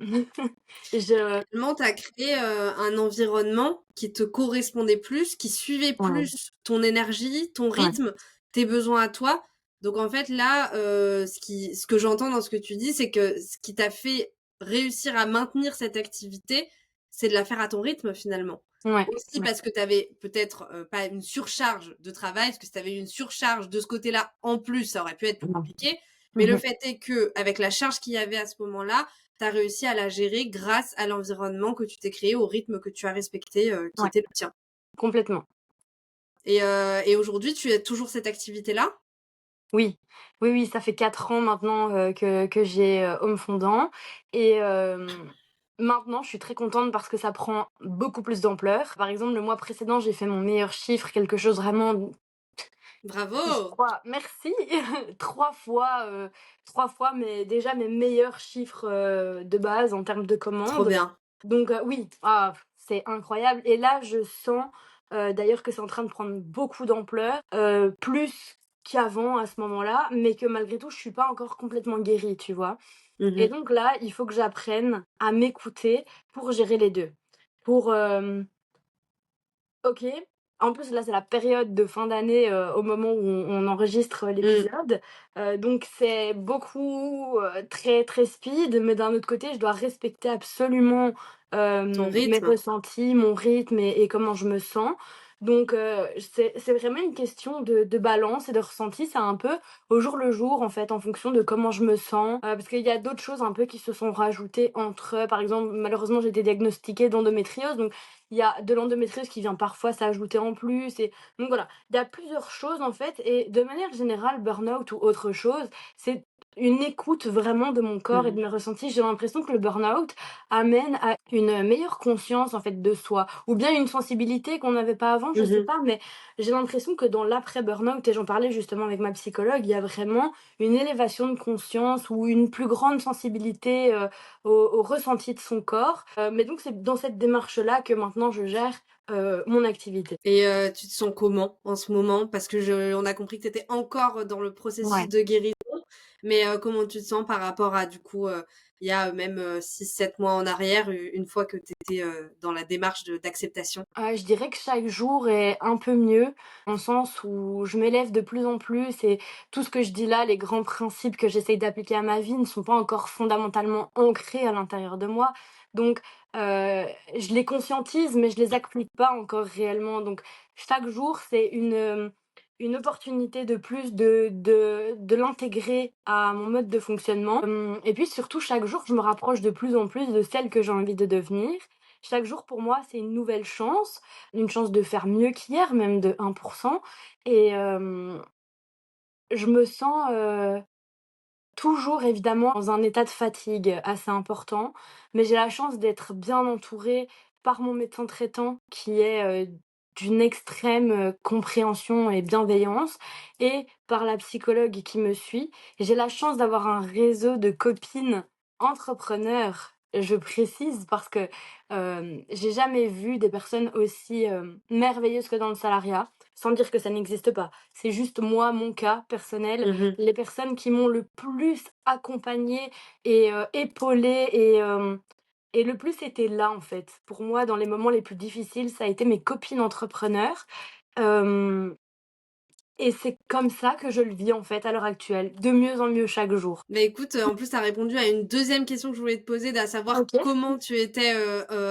Je Finalement, tu as créé un environnement qui te correspondait plus, qui suivait Ouais, plus ton énergie, ton ouais, rythme, tes besoins à toi. Donc en fait là, ce que j'entends dans ce que tu dis, c'est que ce qui t'a fait réussir à maintenir cette activité, c'est de la faire à ton rythme finalement. ouais, Aussi ouais. parce que tu avais peut-être pas une surcharge de travail, parce que si tu avais eu une surcharge de ce côté-là en plus, ça aurait pu être plus Mmh. compliqué. Mais le Mmh. fait est que avec la charge qu'il y avait à ce moment-là, tu as réussi à la gérer grâce à l'environnement que tu t'es créé, au rythme que tu as respecté, qui Ouais, était le tien. complètement. Et aujourd'hui, tu as toujours cette activité-là? Oui, oui, oui, ça fait 4 ans maintenant, que j'ai, Home Fondant et maintenant je suis très contente parce que ça prend beaucoup plus d'ampleur. Par exemple, le mois précédent, j'ai fait mon meilleur chiffre, quelque chose vraiment. Je Bravo! crois merci! 3 fois, 3 fois mes meilleurs chiffres, de base en termes de Trop commandes. bien. Donc oui, ah, c'est incroyable et là, je sens, d'ailleurs que c'est en train de prendre beaucoup d'ampleur, plus qu'avant à ce moment-là, mais que malgré tout, je suis pas encore complètement guérie, tu vois? Et Mmh. donc là, il faut que j'apprenne à m'écouter pour gérer les 2. Pour, OK. En plus, là, c'est la période de fin d'année, au moment où on enregistre Mmh. l'épisode, donc c'est beaucoup, très, très speed, mais d'un autre côté, je dois respecter absolument, Ton mes rythme. ressentis, mon rythme et comment je me sens. Donc c'est vraiment une question de balance et de ressenti. C'est un peu au jour le jour, en fait, en fonction de comment je me sens, parce qu'il y a d'autres choses un peu qui se sont rajoutées entre, par exemple, malheureusement, j'ai été diagnostiquée d'endométriose, donc il y a de l'endométriose qui vient parfois s'ajouter en plus et donc voilà, il y a plusieurs choses en fait et de manière générale, burn-out ou autre chose, c'est une écoute vraiment de mon corps et Mmh. de mes ressentis. J'ai l'impression que le burn-out amène à une meilleure conscience en fait de soi ou bien une sensibilité qu'on n'avait pas avant, je sais Mmh. pas, mais j'ai l'impression que dans l'après burn-out et j'en parlais justement avec ma psychologue, il y a vraiment une élévation de conscience ou une plus grande sensibilité, au ressenti de son corps. Mais donc c'est dans cette démarche-là que maintenant je gère, mon activité. Et tu te sens comment en ce moment? Parce que on a compris que tu étais encore dans le processus Ouais. de guérison, mais comment tu te sens par rapport à du coup, il y a même, 6-7 mois en arrière, une fois que tu étais, dans la démarche d'acceptation? Je dirais que chaque jour est un peu mieux, dans le sens où je m'élève de plus en plus et tout ce que je dis là, les grands principes que j'essaye d'appliquer à ma vie ne sont pas encore fondamentalement ancrés à l'intérieur de moi. Donc, je les conscientise, mais je les applique pas encore réellement. Donc, chaque jour, c'est une opportunité de plus de l'intégrer à mon mode de fonctionnement. Et puis surtout, chaque jour, je me rapproche de plus en plus de celle que j'ai envie de devenir. Chaque jour pour moi, c'est une chance de faire mieux qu'hier, même de 1 et je me sens, toujours évidemment dans un état de fatigue assez important, mais j'ai la chance d'être bien entourée par mon médecin traitant qui est, d'une extrême, compréhension et bienveillance et par la psychologue qui me suit. Et j'ai la chance d'avoir un réseau de copines entrepreneurs, je précise parce que, j'ai jamais vu des personnes aussi, merveilleuses que dans le salariat, sans dire que ça n'existe pas. C'est juste moi, mon cas personnel, Mmh. les personnes qui m'ont le plus accompagnée et épaulée et le plus été là, en fait. Pour moi, dans les moments les plus difficiles, ça a été mes copines entrepreneurs, hem et c'est comme ça que je le vis, en fait, à l'heure actuelle, de mieux en mieux chaque jour. Bah, écoute, en plus, tu as répondu à une deuxième question que je voulais te poser, à savoir OK. comment tu étais,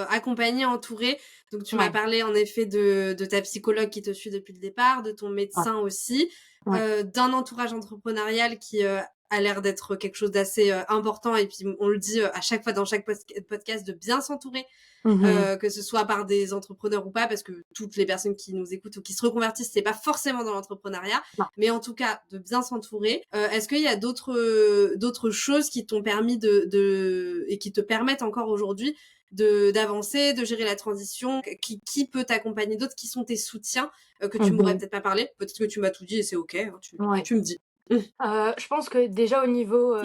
accompagnée, entourée. Donc tu m'as Ouais, parlé en effet de ta psychologue qui te suit depuis le départ, de ton ouais, médecin aussi, ouais. d'un entourage entrepreneurial qui, a l'air d'être quelque chose d'assez, important et puis on le dit, à chaque fois dans chaque podcast de bien s'entourer, Mmh. que ce soit par des entrepreneurs ou pas, parce que toutes les personnes qui nous écoutent ou qui se reconvertissent, c'est pas forcément dans l'entrepreneuriat, Non. mais en tout cas de bien s'entourer. Est-ce qu'il y a d'autres choses qui t'ont permis et qui te permettent encore aujourd'hui d'avancer, de gérer la transition, qui peut t'accompagner, d'autres qui sont tes soutiens, que tu m'aurais Mmh. peut-être pas parlé, peut-être que tu m'as tout dit et c'est ok, hein, Ouais. tu me dis. Je pense que déjà au niveau,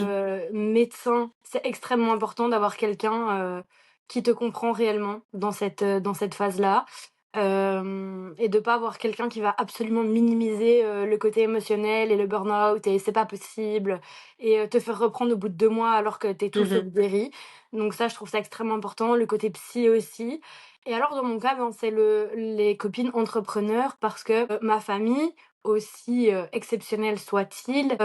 médecin, c'est extrêmement important d'avoir quelqu'un, qui te comprend réellement dans cette phase-là. Et de pas avoir quelqu'un qui va absolument minimiser, le côté émotionnel et le burn-out et c'est pas possible et te faire reprendre au bout de 2 mois alors que tu es tout sauf Mhm. guéri. Donc ça, je trouve ça extrêmement important. Le côté psy aussi et alors dans mon cas, ben, c'est les copines entrepreneurs parce que, ma famille, aussi, exceptionnelle soit-il,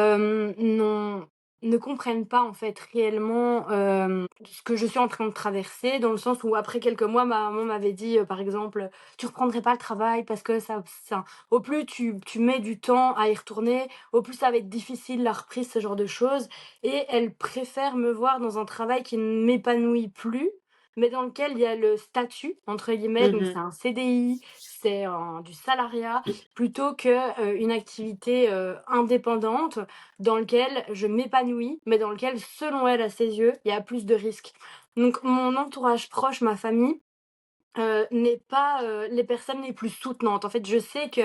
ne comprennent pas en fait réellement, ce que je suis en train de traverser dans le sens où après quelques mois, ma maman m'avait dit, par exemple: «Tu reprendrais pas le travail parce que ça au plus tu mets du temps à y retourner, au plus ça va être difficile la reprise», ce genre de choses et elle préfère me voir dans un travail qui ne m'épanouit plus, mais dans lequel il y a le «statut» entre guillemets, donc c'est Mhm. un CDI, c'est un du salariat plutôt que, une activité, indépendante dans lequel je m'épanouis, mais dans lequel, selon elle, à ses yeux, il y a plus de risques. Donc mon entourage proche, ma famille, n'est pas, les personnes les plus soutenantes. En fait, je sais que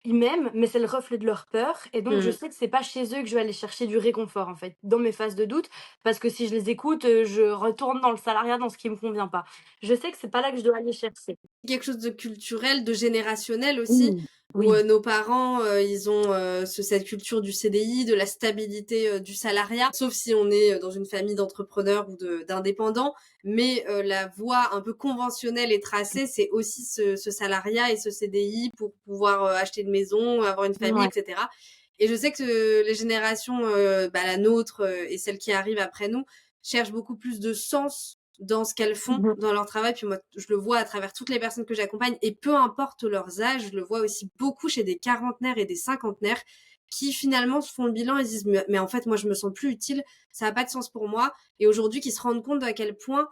Ils m'aiment, mais c'est le reflet de leur peur et donc je Mmh. sais que c'est pas chez eux que je vais aller chercher du réconfort, en fait, dans mes phases de doute, parce que si je les écoute, je retourne dans le salariat, dans ce qui me convient pas. Je sais que c'est pas là que je dois aller chercher. Quelque chose de culturel, de générationnel aussi, Oui, où, oui, nos parents, ils ont, cette culture du CDI, de la stabilité, du salariat, sauf si on est, dans une famille d'entrepreneurs ou d'indépendants. Mais, la voie un peu conventionnelle et tracée, c'est aussi ce salariat et ce CDI pour pouvoir, acheter une maison, avoir une famille ouais, et cetera. Et je sais que les générations, la nôtre, et celles qui arrivent après nous, cherchent beaucoup plus de sens dans ce qu'elles font mmh dans leur travail. Puis moi, je le vois à travers toutes les personnes que j'accompagne, et peu importe leurs âges, je le vois aussi beaucoup chez des quarantenaires et des cinquantenaires qui finalement se font le bilan et se disent mais en fait moi je me sens plus utile, ça n'a pas de sens pour moi, et aujourd'hui qui se rendent compte à quel point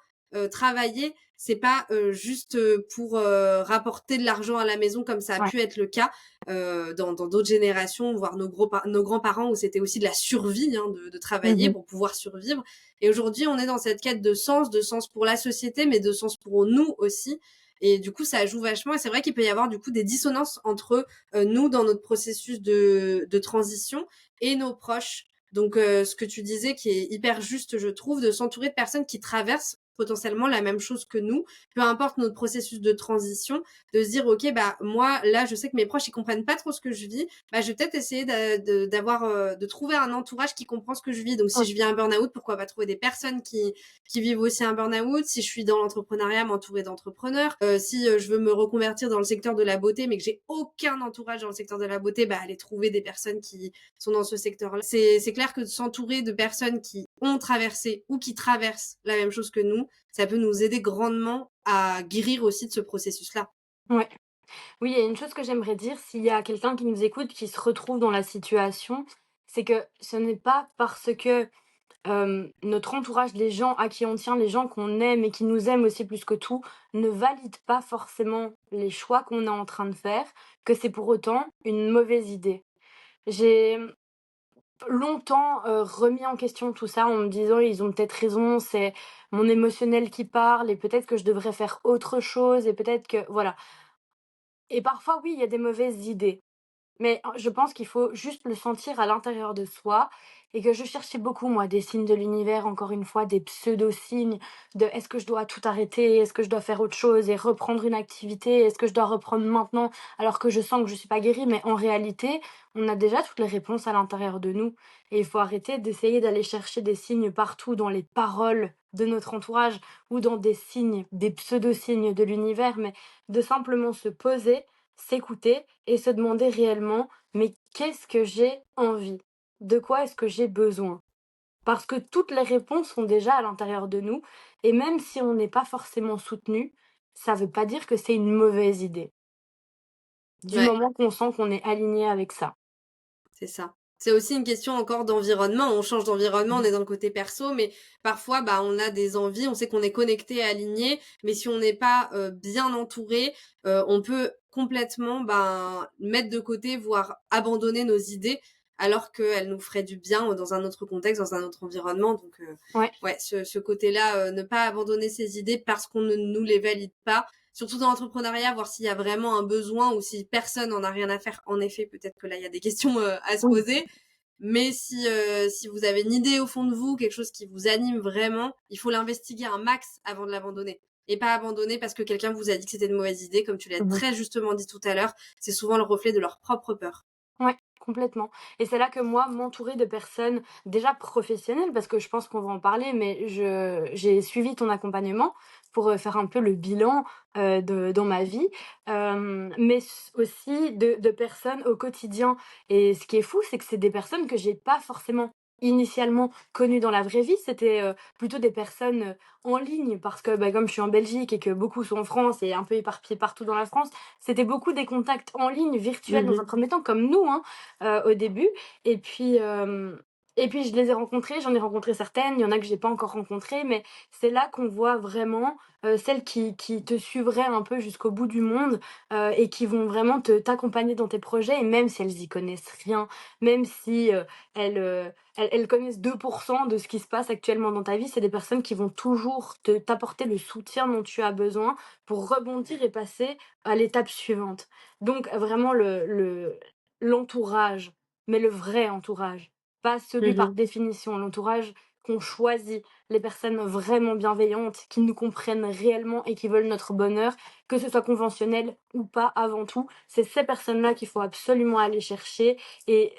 travailler c'est pas juste pour rapporter de l'argent à la maison comme ça a ouais. pu être le cas dans d'autres générations, voire nos grands-parents, où c'était aussi de la survie, hein, de travailler Mmh pour pouvoir survivre. Et aujourd'hui, on est dans cette quête de sens pour la société, mais de sens pour nous aussi. Et du coup, ça joue vachement. Et c'est vrai qu'il peut y avoir du coup des dissonances entre nous dans notre processus de transition et nos proches. Donc, ce que tu disais qui est hyper juste, je trouve, de s'entourer de personnes qui traversent potentiellement la même chose que nous, peu importe notre processus de transition, de se dire, OK, bah, moi, là, je sais que mes proches, ils comprennent pas trop ce que je vis. Bah, je vais peut-être essayer de trouver un entourage qui comprend ce que je vis. Donc, si je vis un burn-out, pourquoi pas trouver des personnes qui vivent aussi un burn-out. Si je suis dans l'entrepreneuriat, m'entourer d'entrepreneurs. Si je veux me reconvertir dans le secteur de la beauté, mais que j'ai aucun entourage dans le secteur de la beauté, bah, aller trouver des personnes qui sont dans ce secteur-là. C'est clair que de s'entourer de personnes qui ont traversé ou qui traversent la même chose que nous, ça peut nous aider grandement à guérir aussi de ce processus-là. Ouais. Oui, il y a une chose que j'aimerais dire, s'il y a quelqu'un qui nous écoute, qui se retrouve dans la situation, c'est que ce n'est pas parce que notre entourage, les gens à qui on tient, les gens qu'on aime et qui nous aiment aussi plus que tout, ne valident pas forcément les choix qu'on est en train de faire, que c'est pour autant une mauvaise idée. J'ai longtemps, remis en question tout ça en me disant: «Ils ont peut-être raison, c'est mon émotionnel qui parle et peut-être que je devrais faire autre chose et peut-être que» voilà. Et parfois, oui, il y a des mauvaises idées. Mais je pense qu'il faut juste le sentir à l'intérieur de soi et que je cherchais beaucoup, moi, des signes de l'univers, encore une fois, des pseudo-signes de est-ce que je dois tout arrêter? Est-ce que je dois faire autre chose et reprendre une activité? Est-ce que je dois reprendre maintenant alors que je sens que je suis pas guérie? Mais en réalité, on a déjà toutes les réponses à l'intérieur de nous et il faut arrêter d'essayer d'aller chercher des signes partout dans les paroles de notre entourage ou dans des signes, des pseudo-signes de l'univers, mais de simplement se poser, s'écouter et se demander réellement: «Mais qu'est-ce que j'ai envie? De quoi est-ce que j'ai besoin?» Parce que toutes les réponses sont déjà à l'intérieur de nous et même si on n'est pas forcément soutenu, ça veut pas dire que c'est une mauvaise idée, du Ouais. moment qu'on sent qu'on est aligné avec ça. C'est ça. C'est aussi une question encore d'environnement. On change d'environnement, on Mmh. est dans le côté perso, mais parfois, bah, on a des envies, on sait qu'on est connecté, aligné, mais si on n'est pas bien entouré, on peut complètement ben, mettre de côté, voire abandonner nos idées, alors qu'elles nous feraient du bien dans un autre contexte, dans un autre environnement. Donc, Ouais. ouais, ce côté-là, ne pas abandonner ses idées parce qu'on ne nous les valide pas, surtout dans l'entrepreneuriat, voir s'il y a vraiment un besoin ou si personne n'en a rien à faire. En effet, peut-être que là, il y a des questions à se Oui. poser. Mais si vous avez une idée au fond de vous, quelque chose qui vous anime vraiment, il faut l'investiguer un max avant de l'abandonner. Et pas abandonner parce que quelqu'un vous a dit que c'était une mauvaise idée, comme tu l'as Mmh. très justement dit tout à l'heure. C'est souvent le reflet de leur propre peur. Ouais, complètement et c'est là que moi, m'entourer de personnes déjà professionnelles, parce que je pense qu'on va en parler, mais j'ai suivi ton accompagnement pour, faire un peu le bilan, de dans ma vie, mais aussi de personnes au quotidien et ce qui est fou, c'est que c'est des personnes que j'ai pas forcément initialement connues dans la vraie vie. C'était, plutôt des personnes, en ligne parce que, bah, comme je suis en Belgique et que beaucoup sont en France et un peu éparpillés partout dans la France, c'était beaucoup des contacts en ligne, virtuels dans un Mhm. premier temps, comme nous, hein, au début et puis, Et puis je les ai rencontrées, j'en ai rencontré certaines, il y en a que j'ai pas encore rencontrées, mais c'est là qu'on voit vraiment, celles qui te suivraient un peu jusqu'au bout du monde, et qui vont vraiment t'accompagner dans tes projets et même si elles y connaissent rien, même si, elles connaissent 2 de ce qui se passe actuellement dans ta vie, c'est des personnes qui vont toujours t'apporter le soutien dont tu as besoin pour rebondir et passer à l'étape suivante. Donc vraiment l'entourage, mais le vrai entourage. Pas celui par Mmh. définition, l'entourage qu'on choisit, les personnes vraiment bienveillantes, qui nous comprennent réellement et qui veulent notre bonheur, que ce soit conventionnel ou pas avant tout. C'est ces personnes-là qu'il faut absolument aller chercher et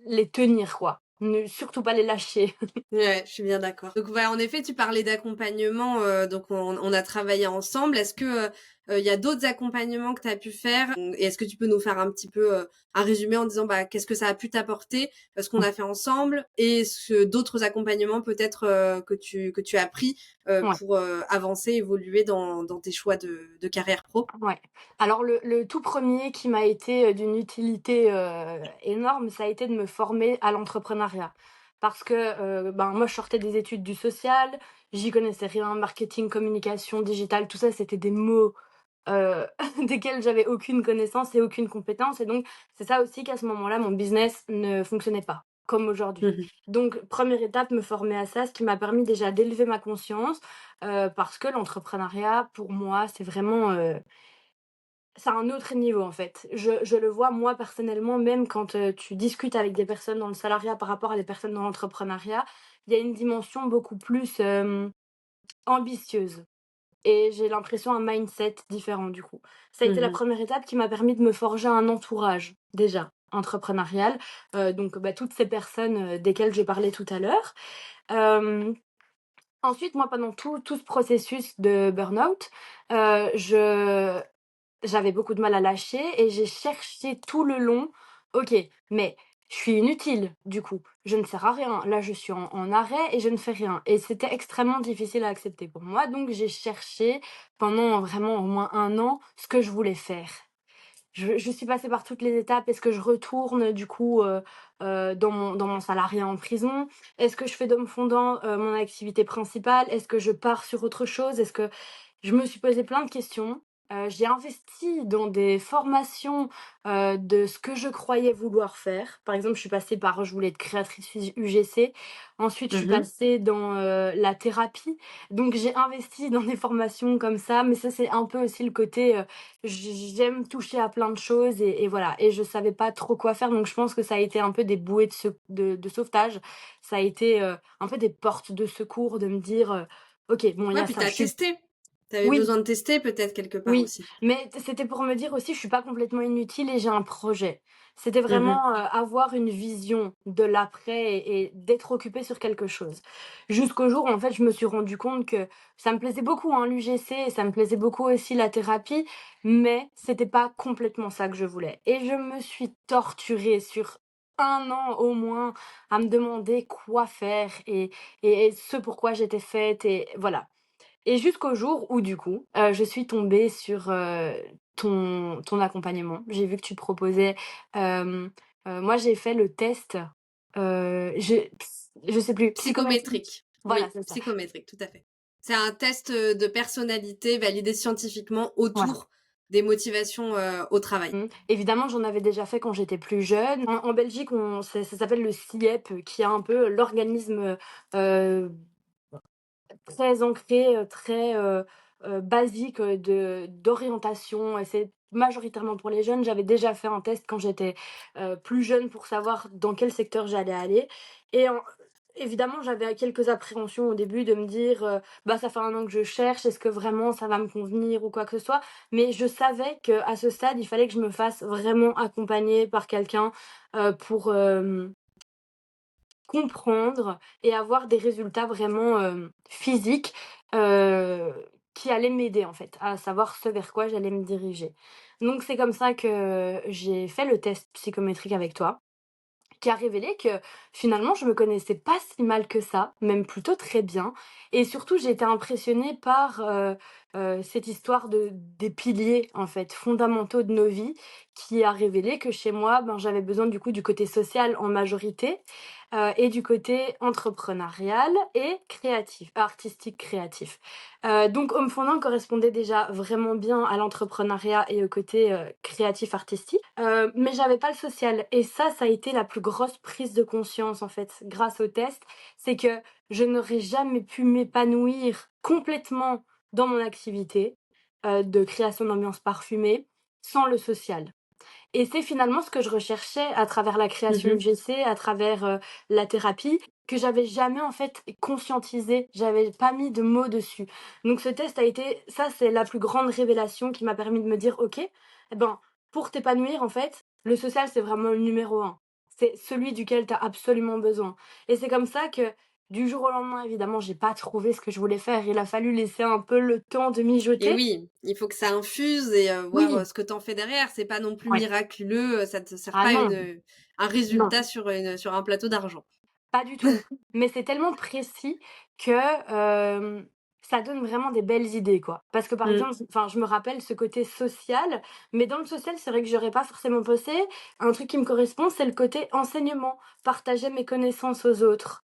les tenir quoi. Ne surtout pas les lâcher. Ouais, je suis bien d'accord. Donc ouais, en effet, tu parlais d'accompagnement, donc on a travaillé ensemble. Est-ce que, il y a d'autres accompagnements que tu as pu faire? Et est-ce que tu peux nous faire un petit peu, un résumé en disant, bah, qu'est-ce que ça a pu t'apporter, ce qu'on a fait ensemble et ce d'autres accompagnements peut-être, que tu as pris, Ouais. pour, avancer, évoluer dans tes choix de carrière pro? Ouais. Alors le tout premier qui m'a été, d'une utilité, énorme, ça a été de me former à l'entrepreneuriat. Parce que, ben, moi je sortais des études du social, j'y connaissais rien, marketing, communication, digital, tout ça c'était des mots, heu, desquels j'avais aucune connaissance et aucune compétence et donc c'est ça aussi qu'à ce moment-là, mon business ne fonctionnait pas, comme aujourd'hui. Mmh. Donc première étape, me former à ça, ce qui m'a permis déjà d'élever ma conscience, parce que l'entrepreneuriat pour moi, c'est vraiment, c'est un autre niveau, en fait. Je le vois, moi, personnellement, même quand, tu discutes avec des personnes dans le salariat par rapport à des personnes dans l'entrepreneuriat, il y a une dimension beaucoup plus, ambitieuse et j'ai l'impression un mindset différent, du coup. Ça a été la Mmh. première étape qui m'a permis de me forger un entourage, déjà, entrepreneurial, donc bah, toutes ces personnes, desquelles je parlais tout à l'heure. Hem, ensuite, moi, pendant tout ce processus de burn-out, je j'avais beaucoup de mal à lâcher et j'ai cherché tout le long: «OK, mais je suis inutile du coup, je ne sers à rien. Là, je suis en arrêt et je ne fais rien» et c'était extrêmement difficile à accepter pour moi, donc j'ai cherché pendant vraiment au moins 1 an ce que je voulais faire. Je suis passée par toutes les étapes. Est-ce que je retourne du coup, dans mon salariat en prison? Est-ce que je fais d'homme fondant, mon activité principale? Est-ce que je pars sur autre chose? Est-ce que je me suis posé plein de questions. J'ai investi dans des formations, de ce que je croyais vouloir faire. Par exemple, je suis passée par je voulais être créatrice UGC. Ensuite, je suis Mmh. passée dans, la thérapie. Donc j'ai investi dans des formations comme ça, mais ça, c'est un peu aussi le côté, j'aime toucher à plein de choses et voilà et je savais pas trop quoi faire. Donc je pense que ça a été un peu des bouées de sauvetage. Ça a été, un peu des portes de secours de me dire, «OK, bon, il y Ouais, a puis ça, tu as je suis». testé. Tu avais Oui, besoin de tester peut-être quelque part oui, aussi. mais c'était pour me dire aussi: «Je suis pas complètement inutile et j'ai un projet». C'était Mmh. vraiment, avoir une vision de l'après et d'être occupée sur quelque chose. Jusqu'au jour où, en fait, je me suis rendu compte que ça me plaisait beaucoup, hein, l'UGC et ça me plaisait beaucoup aussi la thérapie, mais c'était pas complètement ça que je voulais et je me suis torturée sur 1 an au moins à me demander quoi faire et ce pourquoi j'étais faite et voilà. Et jusqu'au jour où du coup, je suis tombée sur, ton accompagnement. J'ai vu que tu proposais, hem, moi j'ai fait le test, je sais plus, psychométrique. Psychométrique. Voilà, Oui, c'est ça. psychométrique, tout à fait. C'est un test, de personnalité validé scientifiquement Voilà. autour des motivations, au travail. Mmh. Évidemment, j'en avais déjà fait quand j'étais plus jeune. En Belgique, on ça s'appelle le CIEP, qui est un peu l'organisme, très ancré, très, basique, de d'orientation et c'est majoritairement pour les jeunes. J'avais déjà fait un test quand j'étais, plus jeune pour savoir dans quel secteur j'allais aller et évidemment, j'avais quelques appréhensions au début de me dire, «Bah, ça fait 1 an que je cherche, est-ce que vraiment ça va me convenir ou quoi que ce soit?» mais je savais qu'à ce stade, il fallait que je me fasse vraiment accompagner par quelqu'un, pour, comprendre et avoir des résultats vraiment, physiques, heu, qui allaient m'aider en fait, à savoir ce vers quoi j'allais me diriger. Donc c'est comme ça que j'ai fait le test psychométrique avec toi, qui a révélé que finalement je me connaissais pas si mal que ça, même plutôt très bien et surtout j'ai été impressionnée par, cette histoire des piliers en fait fondamentaux de nos vies qui a révélé que chez moi, j'avais besoin du coup du côté social en majorité, et du côté entrepreneurial et créatif, artistique créatif. Donc Homme Fondant correspondait déjà vraiment bien à l'entrepreneuriat et au côté, créatif artistique, mais j'avais pas le social et ça a été la plus grosse prise de conscience en fait grâce au test. C'est que je n'aurais jamais pu m'épanouir complètement dans mon activité, de création d'ambiance parfumée sans le social. Et c'est finalement ce que je recherchais à travers la création Mmh. UGC, à travers, la thérapie, que j'avais jamais en fait conscientisé, j'avais pas mis de mots dessus. Donc ce test a été ça, c'est la plus grande révélation qui m'a permis de me dire: «OK, eh ben, pour t'épanouir en fait, le social c'est vraiment le numéro un. C'est celui duquel tu as absolument besoin». Et c'est comme ça que, du jour au lendemain, évidemment, j'ai pas trouvé ce que je voulais faire. Il a fallu laisser un peu le temps de Et mijoter. oui, il faut que ça infuse et voir, Oui, ce que tu en fais derrière. C'est pas non plus ouais. miraculeux, ça te sert Ah pas non, un non. résultat sur un plateau d'argent. Pas du tout, mais c'est tellement précis que, ça donne vraiment des belles idées, quoi. Parce que, par Mmh. exemple, enfin, je me rappelle ce côté social, mais dans le social, c'est vrai que j'aurais pas forcément bossé. Un truc qui me correspond, c'est le côté enseignement, partager mes connaissances aux autres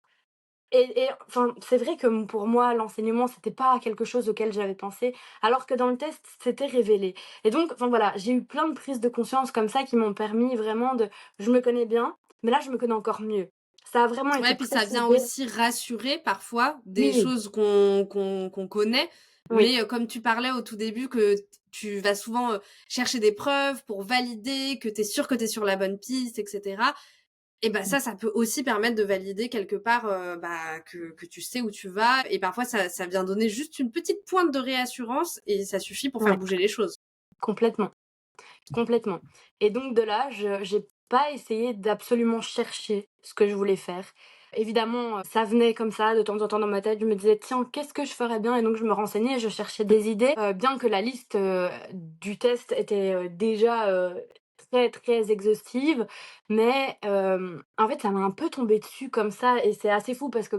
et enfin, c'est vrai que, pour moi, l'enseignement, c'était pas quelque chose auquel j'avais pensé, alors que dans le test, c'était révélé et donc enfin, voilà, j'ai eu plein de prises de conscience comme ça qui m'ont permis vraiment de je me connais bien, mais là, je me connais encore mieux. Ça a vraiment été Ouais, puis ça vient précisé. aussi rassurer parfois des Oui, choses qu'on connaît, oui, mais comme tu parlais au tout début que tu vas souvent, chercher des preuves pour valider que tu es sûr que tu es sur la bonne piste et cetera et bah, ça peut aussi permettre de valider quelque part, que tu sais où tu vas et parfois ça vient donner juste une petite pointe de réassurance et ça suffit pour faire ouais, bouger les choses. complètement, complètement et donc de là, je j'ai pas essayé d'absolument chercher ce que je voulais faire. Évidemment, ça venait comme ça de temps en temps dans ma tête, je me disais: «Tiens, qu'est-ce que je ferais bien?» Et donc je me renseignais, je cherchais des idées, bien que la liste, du test était, déjà, très, très exhaustive, mais en fait, ça m'a un peu tombé dessus comme ça et c'est assez fou parce que,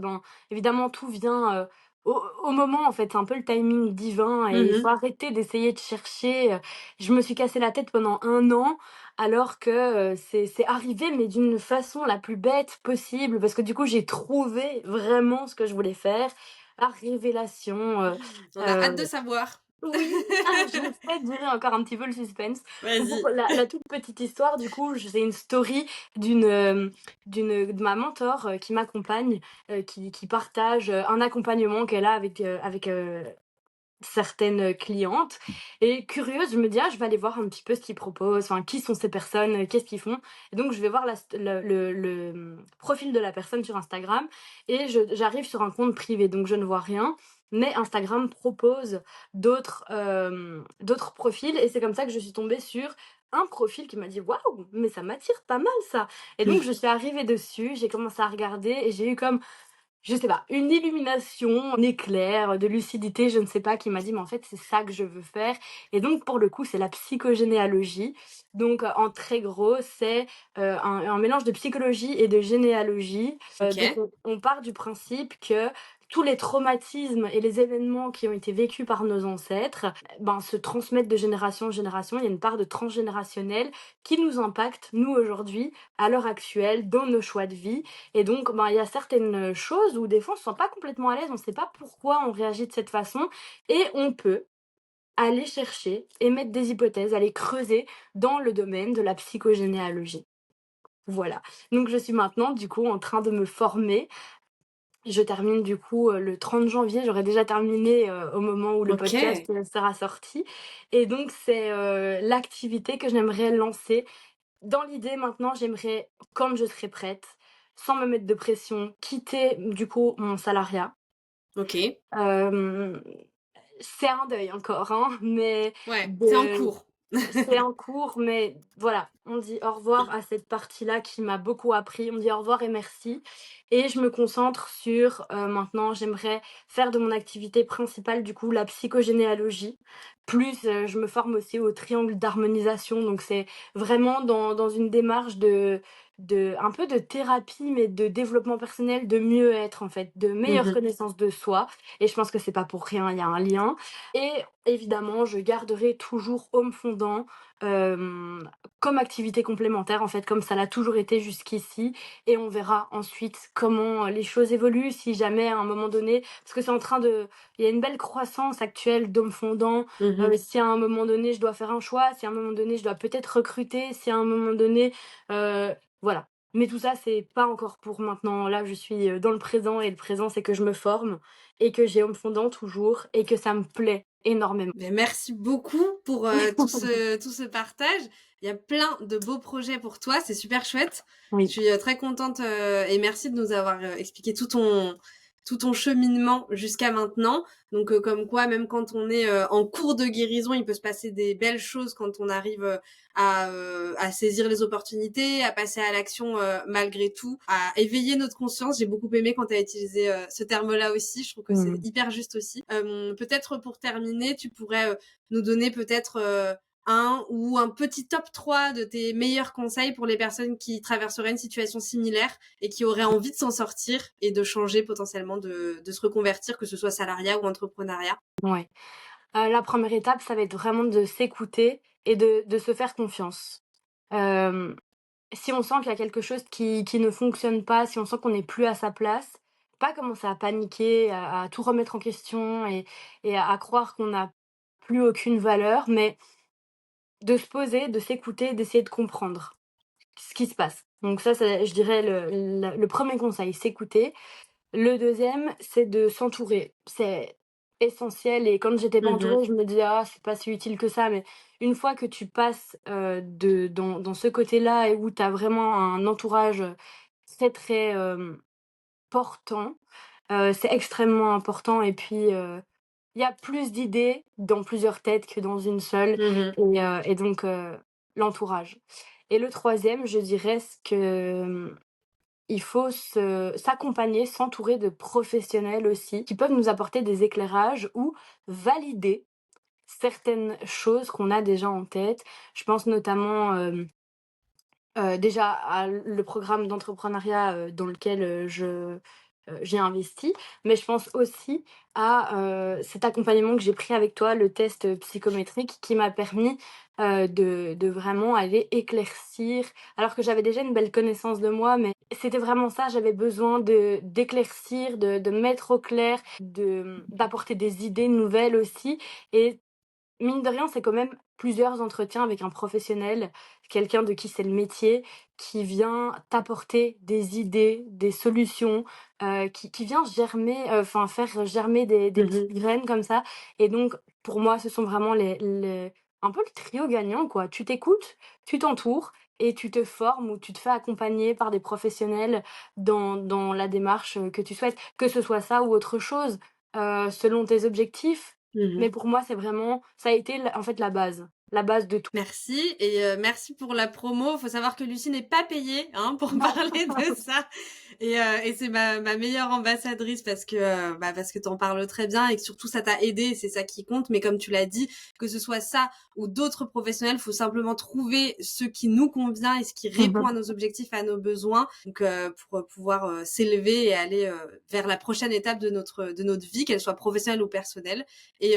évidemment, tout vient, au moment, en fait. C'est un peu le timing divin et il faut Mmh. arrêter d'essayer de chercher, je me suis cassé la tête pendant 1 an alors que, c'est arrivé, mais d'une façon la plus bête possible parce que du coup, j'ai trouvé vraiment ce que je voulais faire. Par révélation, On a hâte de heu savoir. oui, je vais peut-être durer encore un petit peu le suspense. Pour Vas-y. la toute petite histoire, du coup, c'est une story de ma mentor, qui m'accompagne, qui partage, un accompagnement qu'elle a avec certaines clientes et curieuse, je me dis: «Ah, je vais aller voir un petit peu ce qu'ils proposent, enfin, qui sont ces personnes, qu'est-ce qu'ils font?» Et donc je vais voir la st profil de la personne sur Instagram et j'arrive sur un compte privé, donc je ne vois rien, mais Instagram propose d'autres profils et c'est comme ça que je suis tombée sur un profil qui m'a dit: «Waouh, mais ça m'attire pas mal ça!» Et donc je suis arrivée dessus, j'ai commencé à regarder et j'ai eu comme je sais pas, une illumination, un éclair de lucidité, je ne sais pas, qui m'a dit: «Mais en fait, c'est ça que je veux faire» et donc pour le coup, c'est la psychogénéalogie. Donc, en très gros, c'est, un mélange de psychologie et de généalogie. Donc OK. on part du principe que tous les traumatismes et les événements qui ont été vécus par nos ancêtres, se transmettent de génération en génération. Il y a une part de transgénérationnel qui nous impacte, nous, aujourd'hui, à l'heure actuelle, dans nos choix de vie et donc, il y a certaines choses où des fois on se sent pas complètement à l'aise, on sait pas pourquoi on réagit de cette façon et on peut aller chercher, émettre des hypothèses, aller creuser dans le domaine de la psychogénéalogie. Voilà. Donc je suis maintenant du coup en train de me former. Je termine du coup, le 30 janvier, j'aurai déjà terminé, au moment où le podcast, OK. sera sorti et donc c'est, l'activité que j'aimerais lancer. Dans l'idée maintenant, j'aimerais, quand je serai prête, sans me mettre de pression, quitter du coup mon salariat. OK. Hem, c'est un deuil encore, hein, mais Ouais, c'est en de cours. c'est en cours, mais voilà, on dit au revoir à cette partie-là qui m'a beaucoup appris. On dit au revoir et merci et je me concentre sur, maintenant j'aimerais faire de mon activité principale du coup la psychogénéalogie. Plus, je me forme aussi au triangle d'harmonisation, donc c'est vraiment dans une démarche un peu de thérapie, mais de développement personnel, de mieux-être en fait, de meilleure Mmh. connaissance de soi et je pense que c'est pas pour rien, il y a un lien et évidemment, je garderai toujours Home Fondant, comme activité complémentaire en fait, comme ça l'a toujours été jusqu'ici et on verra ensuite comment, les choses évoluent si jamais à un moment donné parce que c'est en train de il y a une belle croissance actuelle d'Home Fondant, Mmh. si à un moment donné je dois faire un choix, si à un moment donné je dois peut-être recruter, si à un moment donné, voilà. Mais tout ça, c'est pas encore pour maintenant. Là, je suis, dans le présent et le présent, c'est que je me forme et que j'ai Home Fondant toujours et que ça me plaît énormément. Mais merci beaucoup pour, tout ce partage. Il y a plein de beaux projets pour toi, c'est super chouette. Je Oui. suis, très contente, et merci de nous avoir, expliqué tout ton cheminement jusqu'à maintenant. Donc, comme quoi même quand on est, en cours de guérison, il peut se passer des belles choses quand on arrive, à saisir les opportunités, à passer à l'action, malgré tout, à éveiller notre conscience. J'ai beaucoup aimé quand tu as utilisé, ce terme-là aussi, je trouve que c'est Mmh. hyper juste aussi. Peut-être pour terminer, tu pourrais, nous donner peut-être, un ou un petit top 3 de tes meilleurs conseils pour les personnes qui traverseraient une situation similaire et qui auraient envie de s'en sortir et de changer potentiellement de se reconvertir, que ce soit salariat ou entrepreneuriat? Ouais. La première étape, ça va être vraiment de s'écouter et de se faire confiance. Hem, Si on sent qu'il y a quelque chose qui ne fonctionne pas, si on sent qu'on n'est plus à sa place, pas commencer à paniquer, à tout remettre en question et à croire qu'on n'a plus aucune valeur, mais de se poser, de s'écouter, d'essayer de comprendre ce qui se passe. Donc ça, c'est je dirais le 1er conseil, s'écouter. Le deuxième, c'est de s'entourer. C'est essentiel et quand j'étais pas Mmh. entourée, je me disais: «Ah, c'est pas si utile que ça», mais une fois que tu passes, dans ce côté-là et où tu as vraiment un entourage, très, très, portant, c'est extrêmement important et puis, il y a plus d'idées dans plusieurs têtes que dans une seule Mmh. et donc l'entourage. Et le troisième, je dirais ce que, il faut s'accompagner, s'entourer de professionnels aussi, qui peuvent nous apporter des éclairages ou valider certaines choses qu'on a déjà en tête. Je pense notamment, déjà à le programme d'entrepreneuriat, dans lequel, j'ai investi, mais je pense aussi à, cet accompagnement que j'ai pris avec toi, le test, psychométrique qui m'a permis, de vraiment aller éclaircir alors que j'avais déjà une belle connaissance de moi, mais c'était vraiment ça, j'avais besoin d'éclaircir, de mettre au clair, d'apporter des idées nouvelles aussi et mine de rien, c'est quand même plusieurs entretiens avec un professionnel, quelqu'un de qui c'est le métier, qui vient t'apporter des idées, des solutions, qui vient germer, enfin faire germer des Mmh. petites graines comme ça et donc pour moi, ce sont vraiment les un peu le trio gagnant, quoi. Tu t'écoutes, tu t'entoures et tu te formes ou tu te fais accompagner par des professionnels dans la démarche, que tu souhaites. Que ce soit ça ou autre chose, selon tes objectifs, mais Mmh. pour moi, c'est vraiment ça a été l en fait la base de tout. Merci et merci pour la promo. Faut savoir que Lucie n'est pas payée, hein, pour Non. parler de ça et c'est ma meilleure ambassadrice parce que tu en parles très bien et que surtout ça t'a aidée et c'est ça qui compte. Mais comme tu l'as dit, que ce soit ça ou d'autres professionnels, faut simplement trouver ce qui nous convient et ce qui Mmh répond mh. à nos objectifs, à nos besoins, donc pour, pouvoir, s'élever et aller, vers la prochaine étape de notre vie, qu'elle soit professionnelle ou personnelle et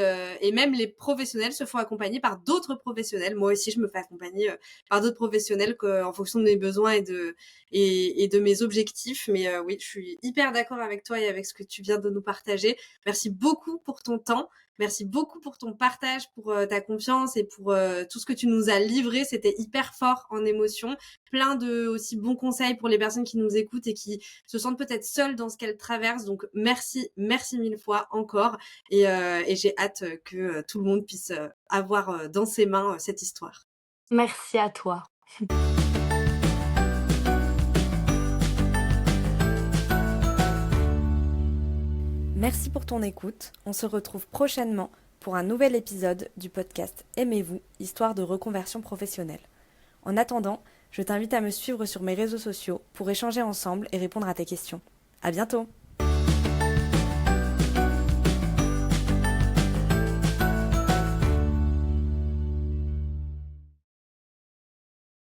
même les professionnels se font accompagner par d'autres professionnels. Moi aussi, je me fais accompagner par d'autres professionnels en fonction de mes besoins et de mes objectifs. Mais oui, je suis hyper d'accord avec toi et avec ce que tu viens de nous partager. Merci beaucoup pour ton temps. Merci beaucoup pour ton partage, pour ta confiance et pour tout ce que tu nous as livré. C'était hyper fort en émotion. Plein de aussi bons conseils pour les personnes qui nous écoutent et qui se sentent peut-être seules dans ce qu'elles traversent. Donc merci, merci mille fois encore. Et j'ai hâte que tout le monde puisse avoir dans ses mains cette histoire. Merci à toi. Merci pour ton écoute. On se retrouve prochainement pour un nouvel épisode du podcast Aimez-vous, histoire de reconversion professionnelle. En attendant, je t'invite à me suivre sur mes réseaux sociaux pour échanger ensemble et répondre à tes questions. À bientôt!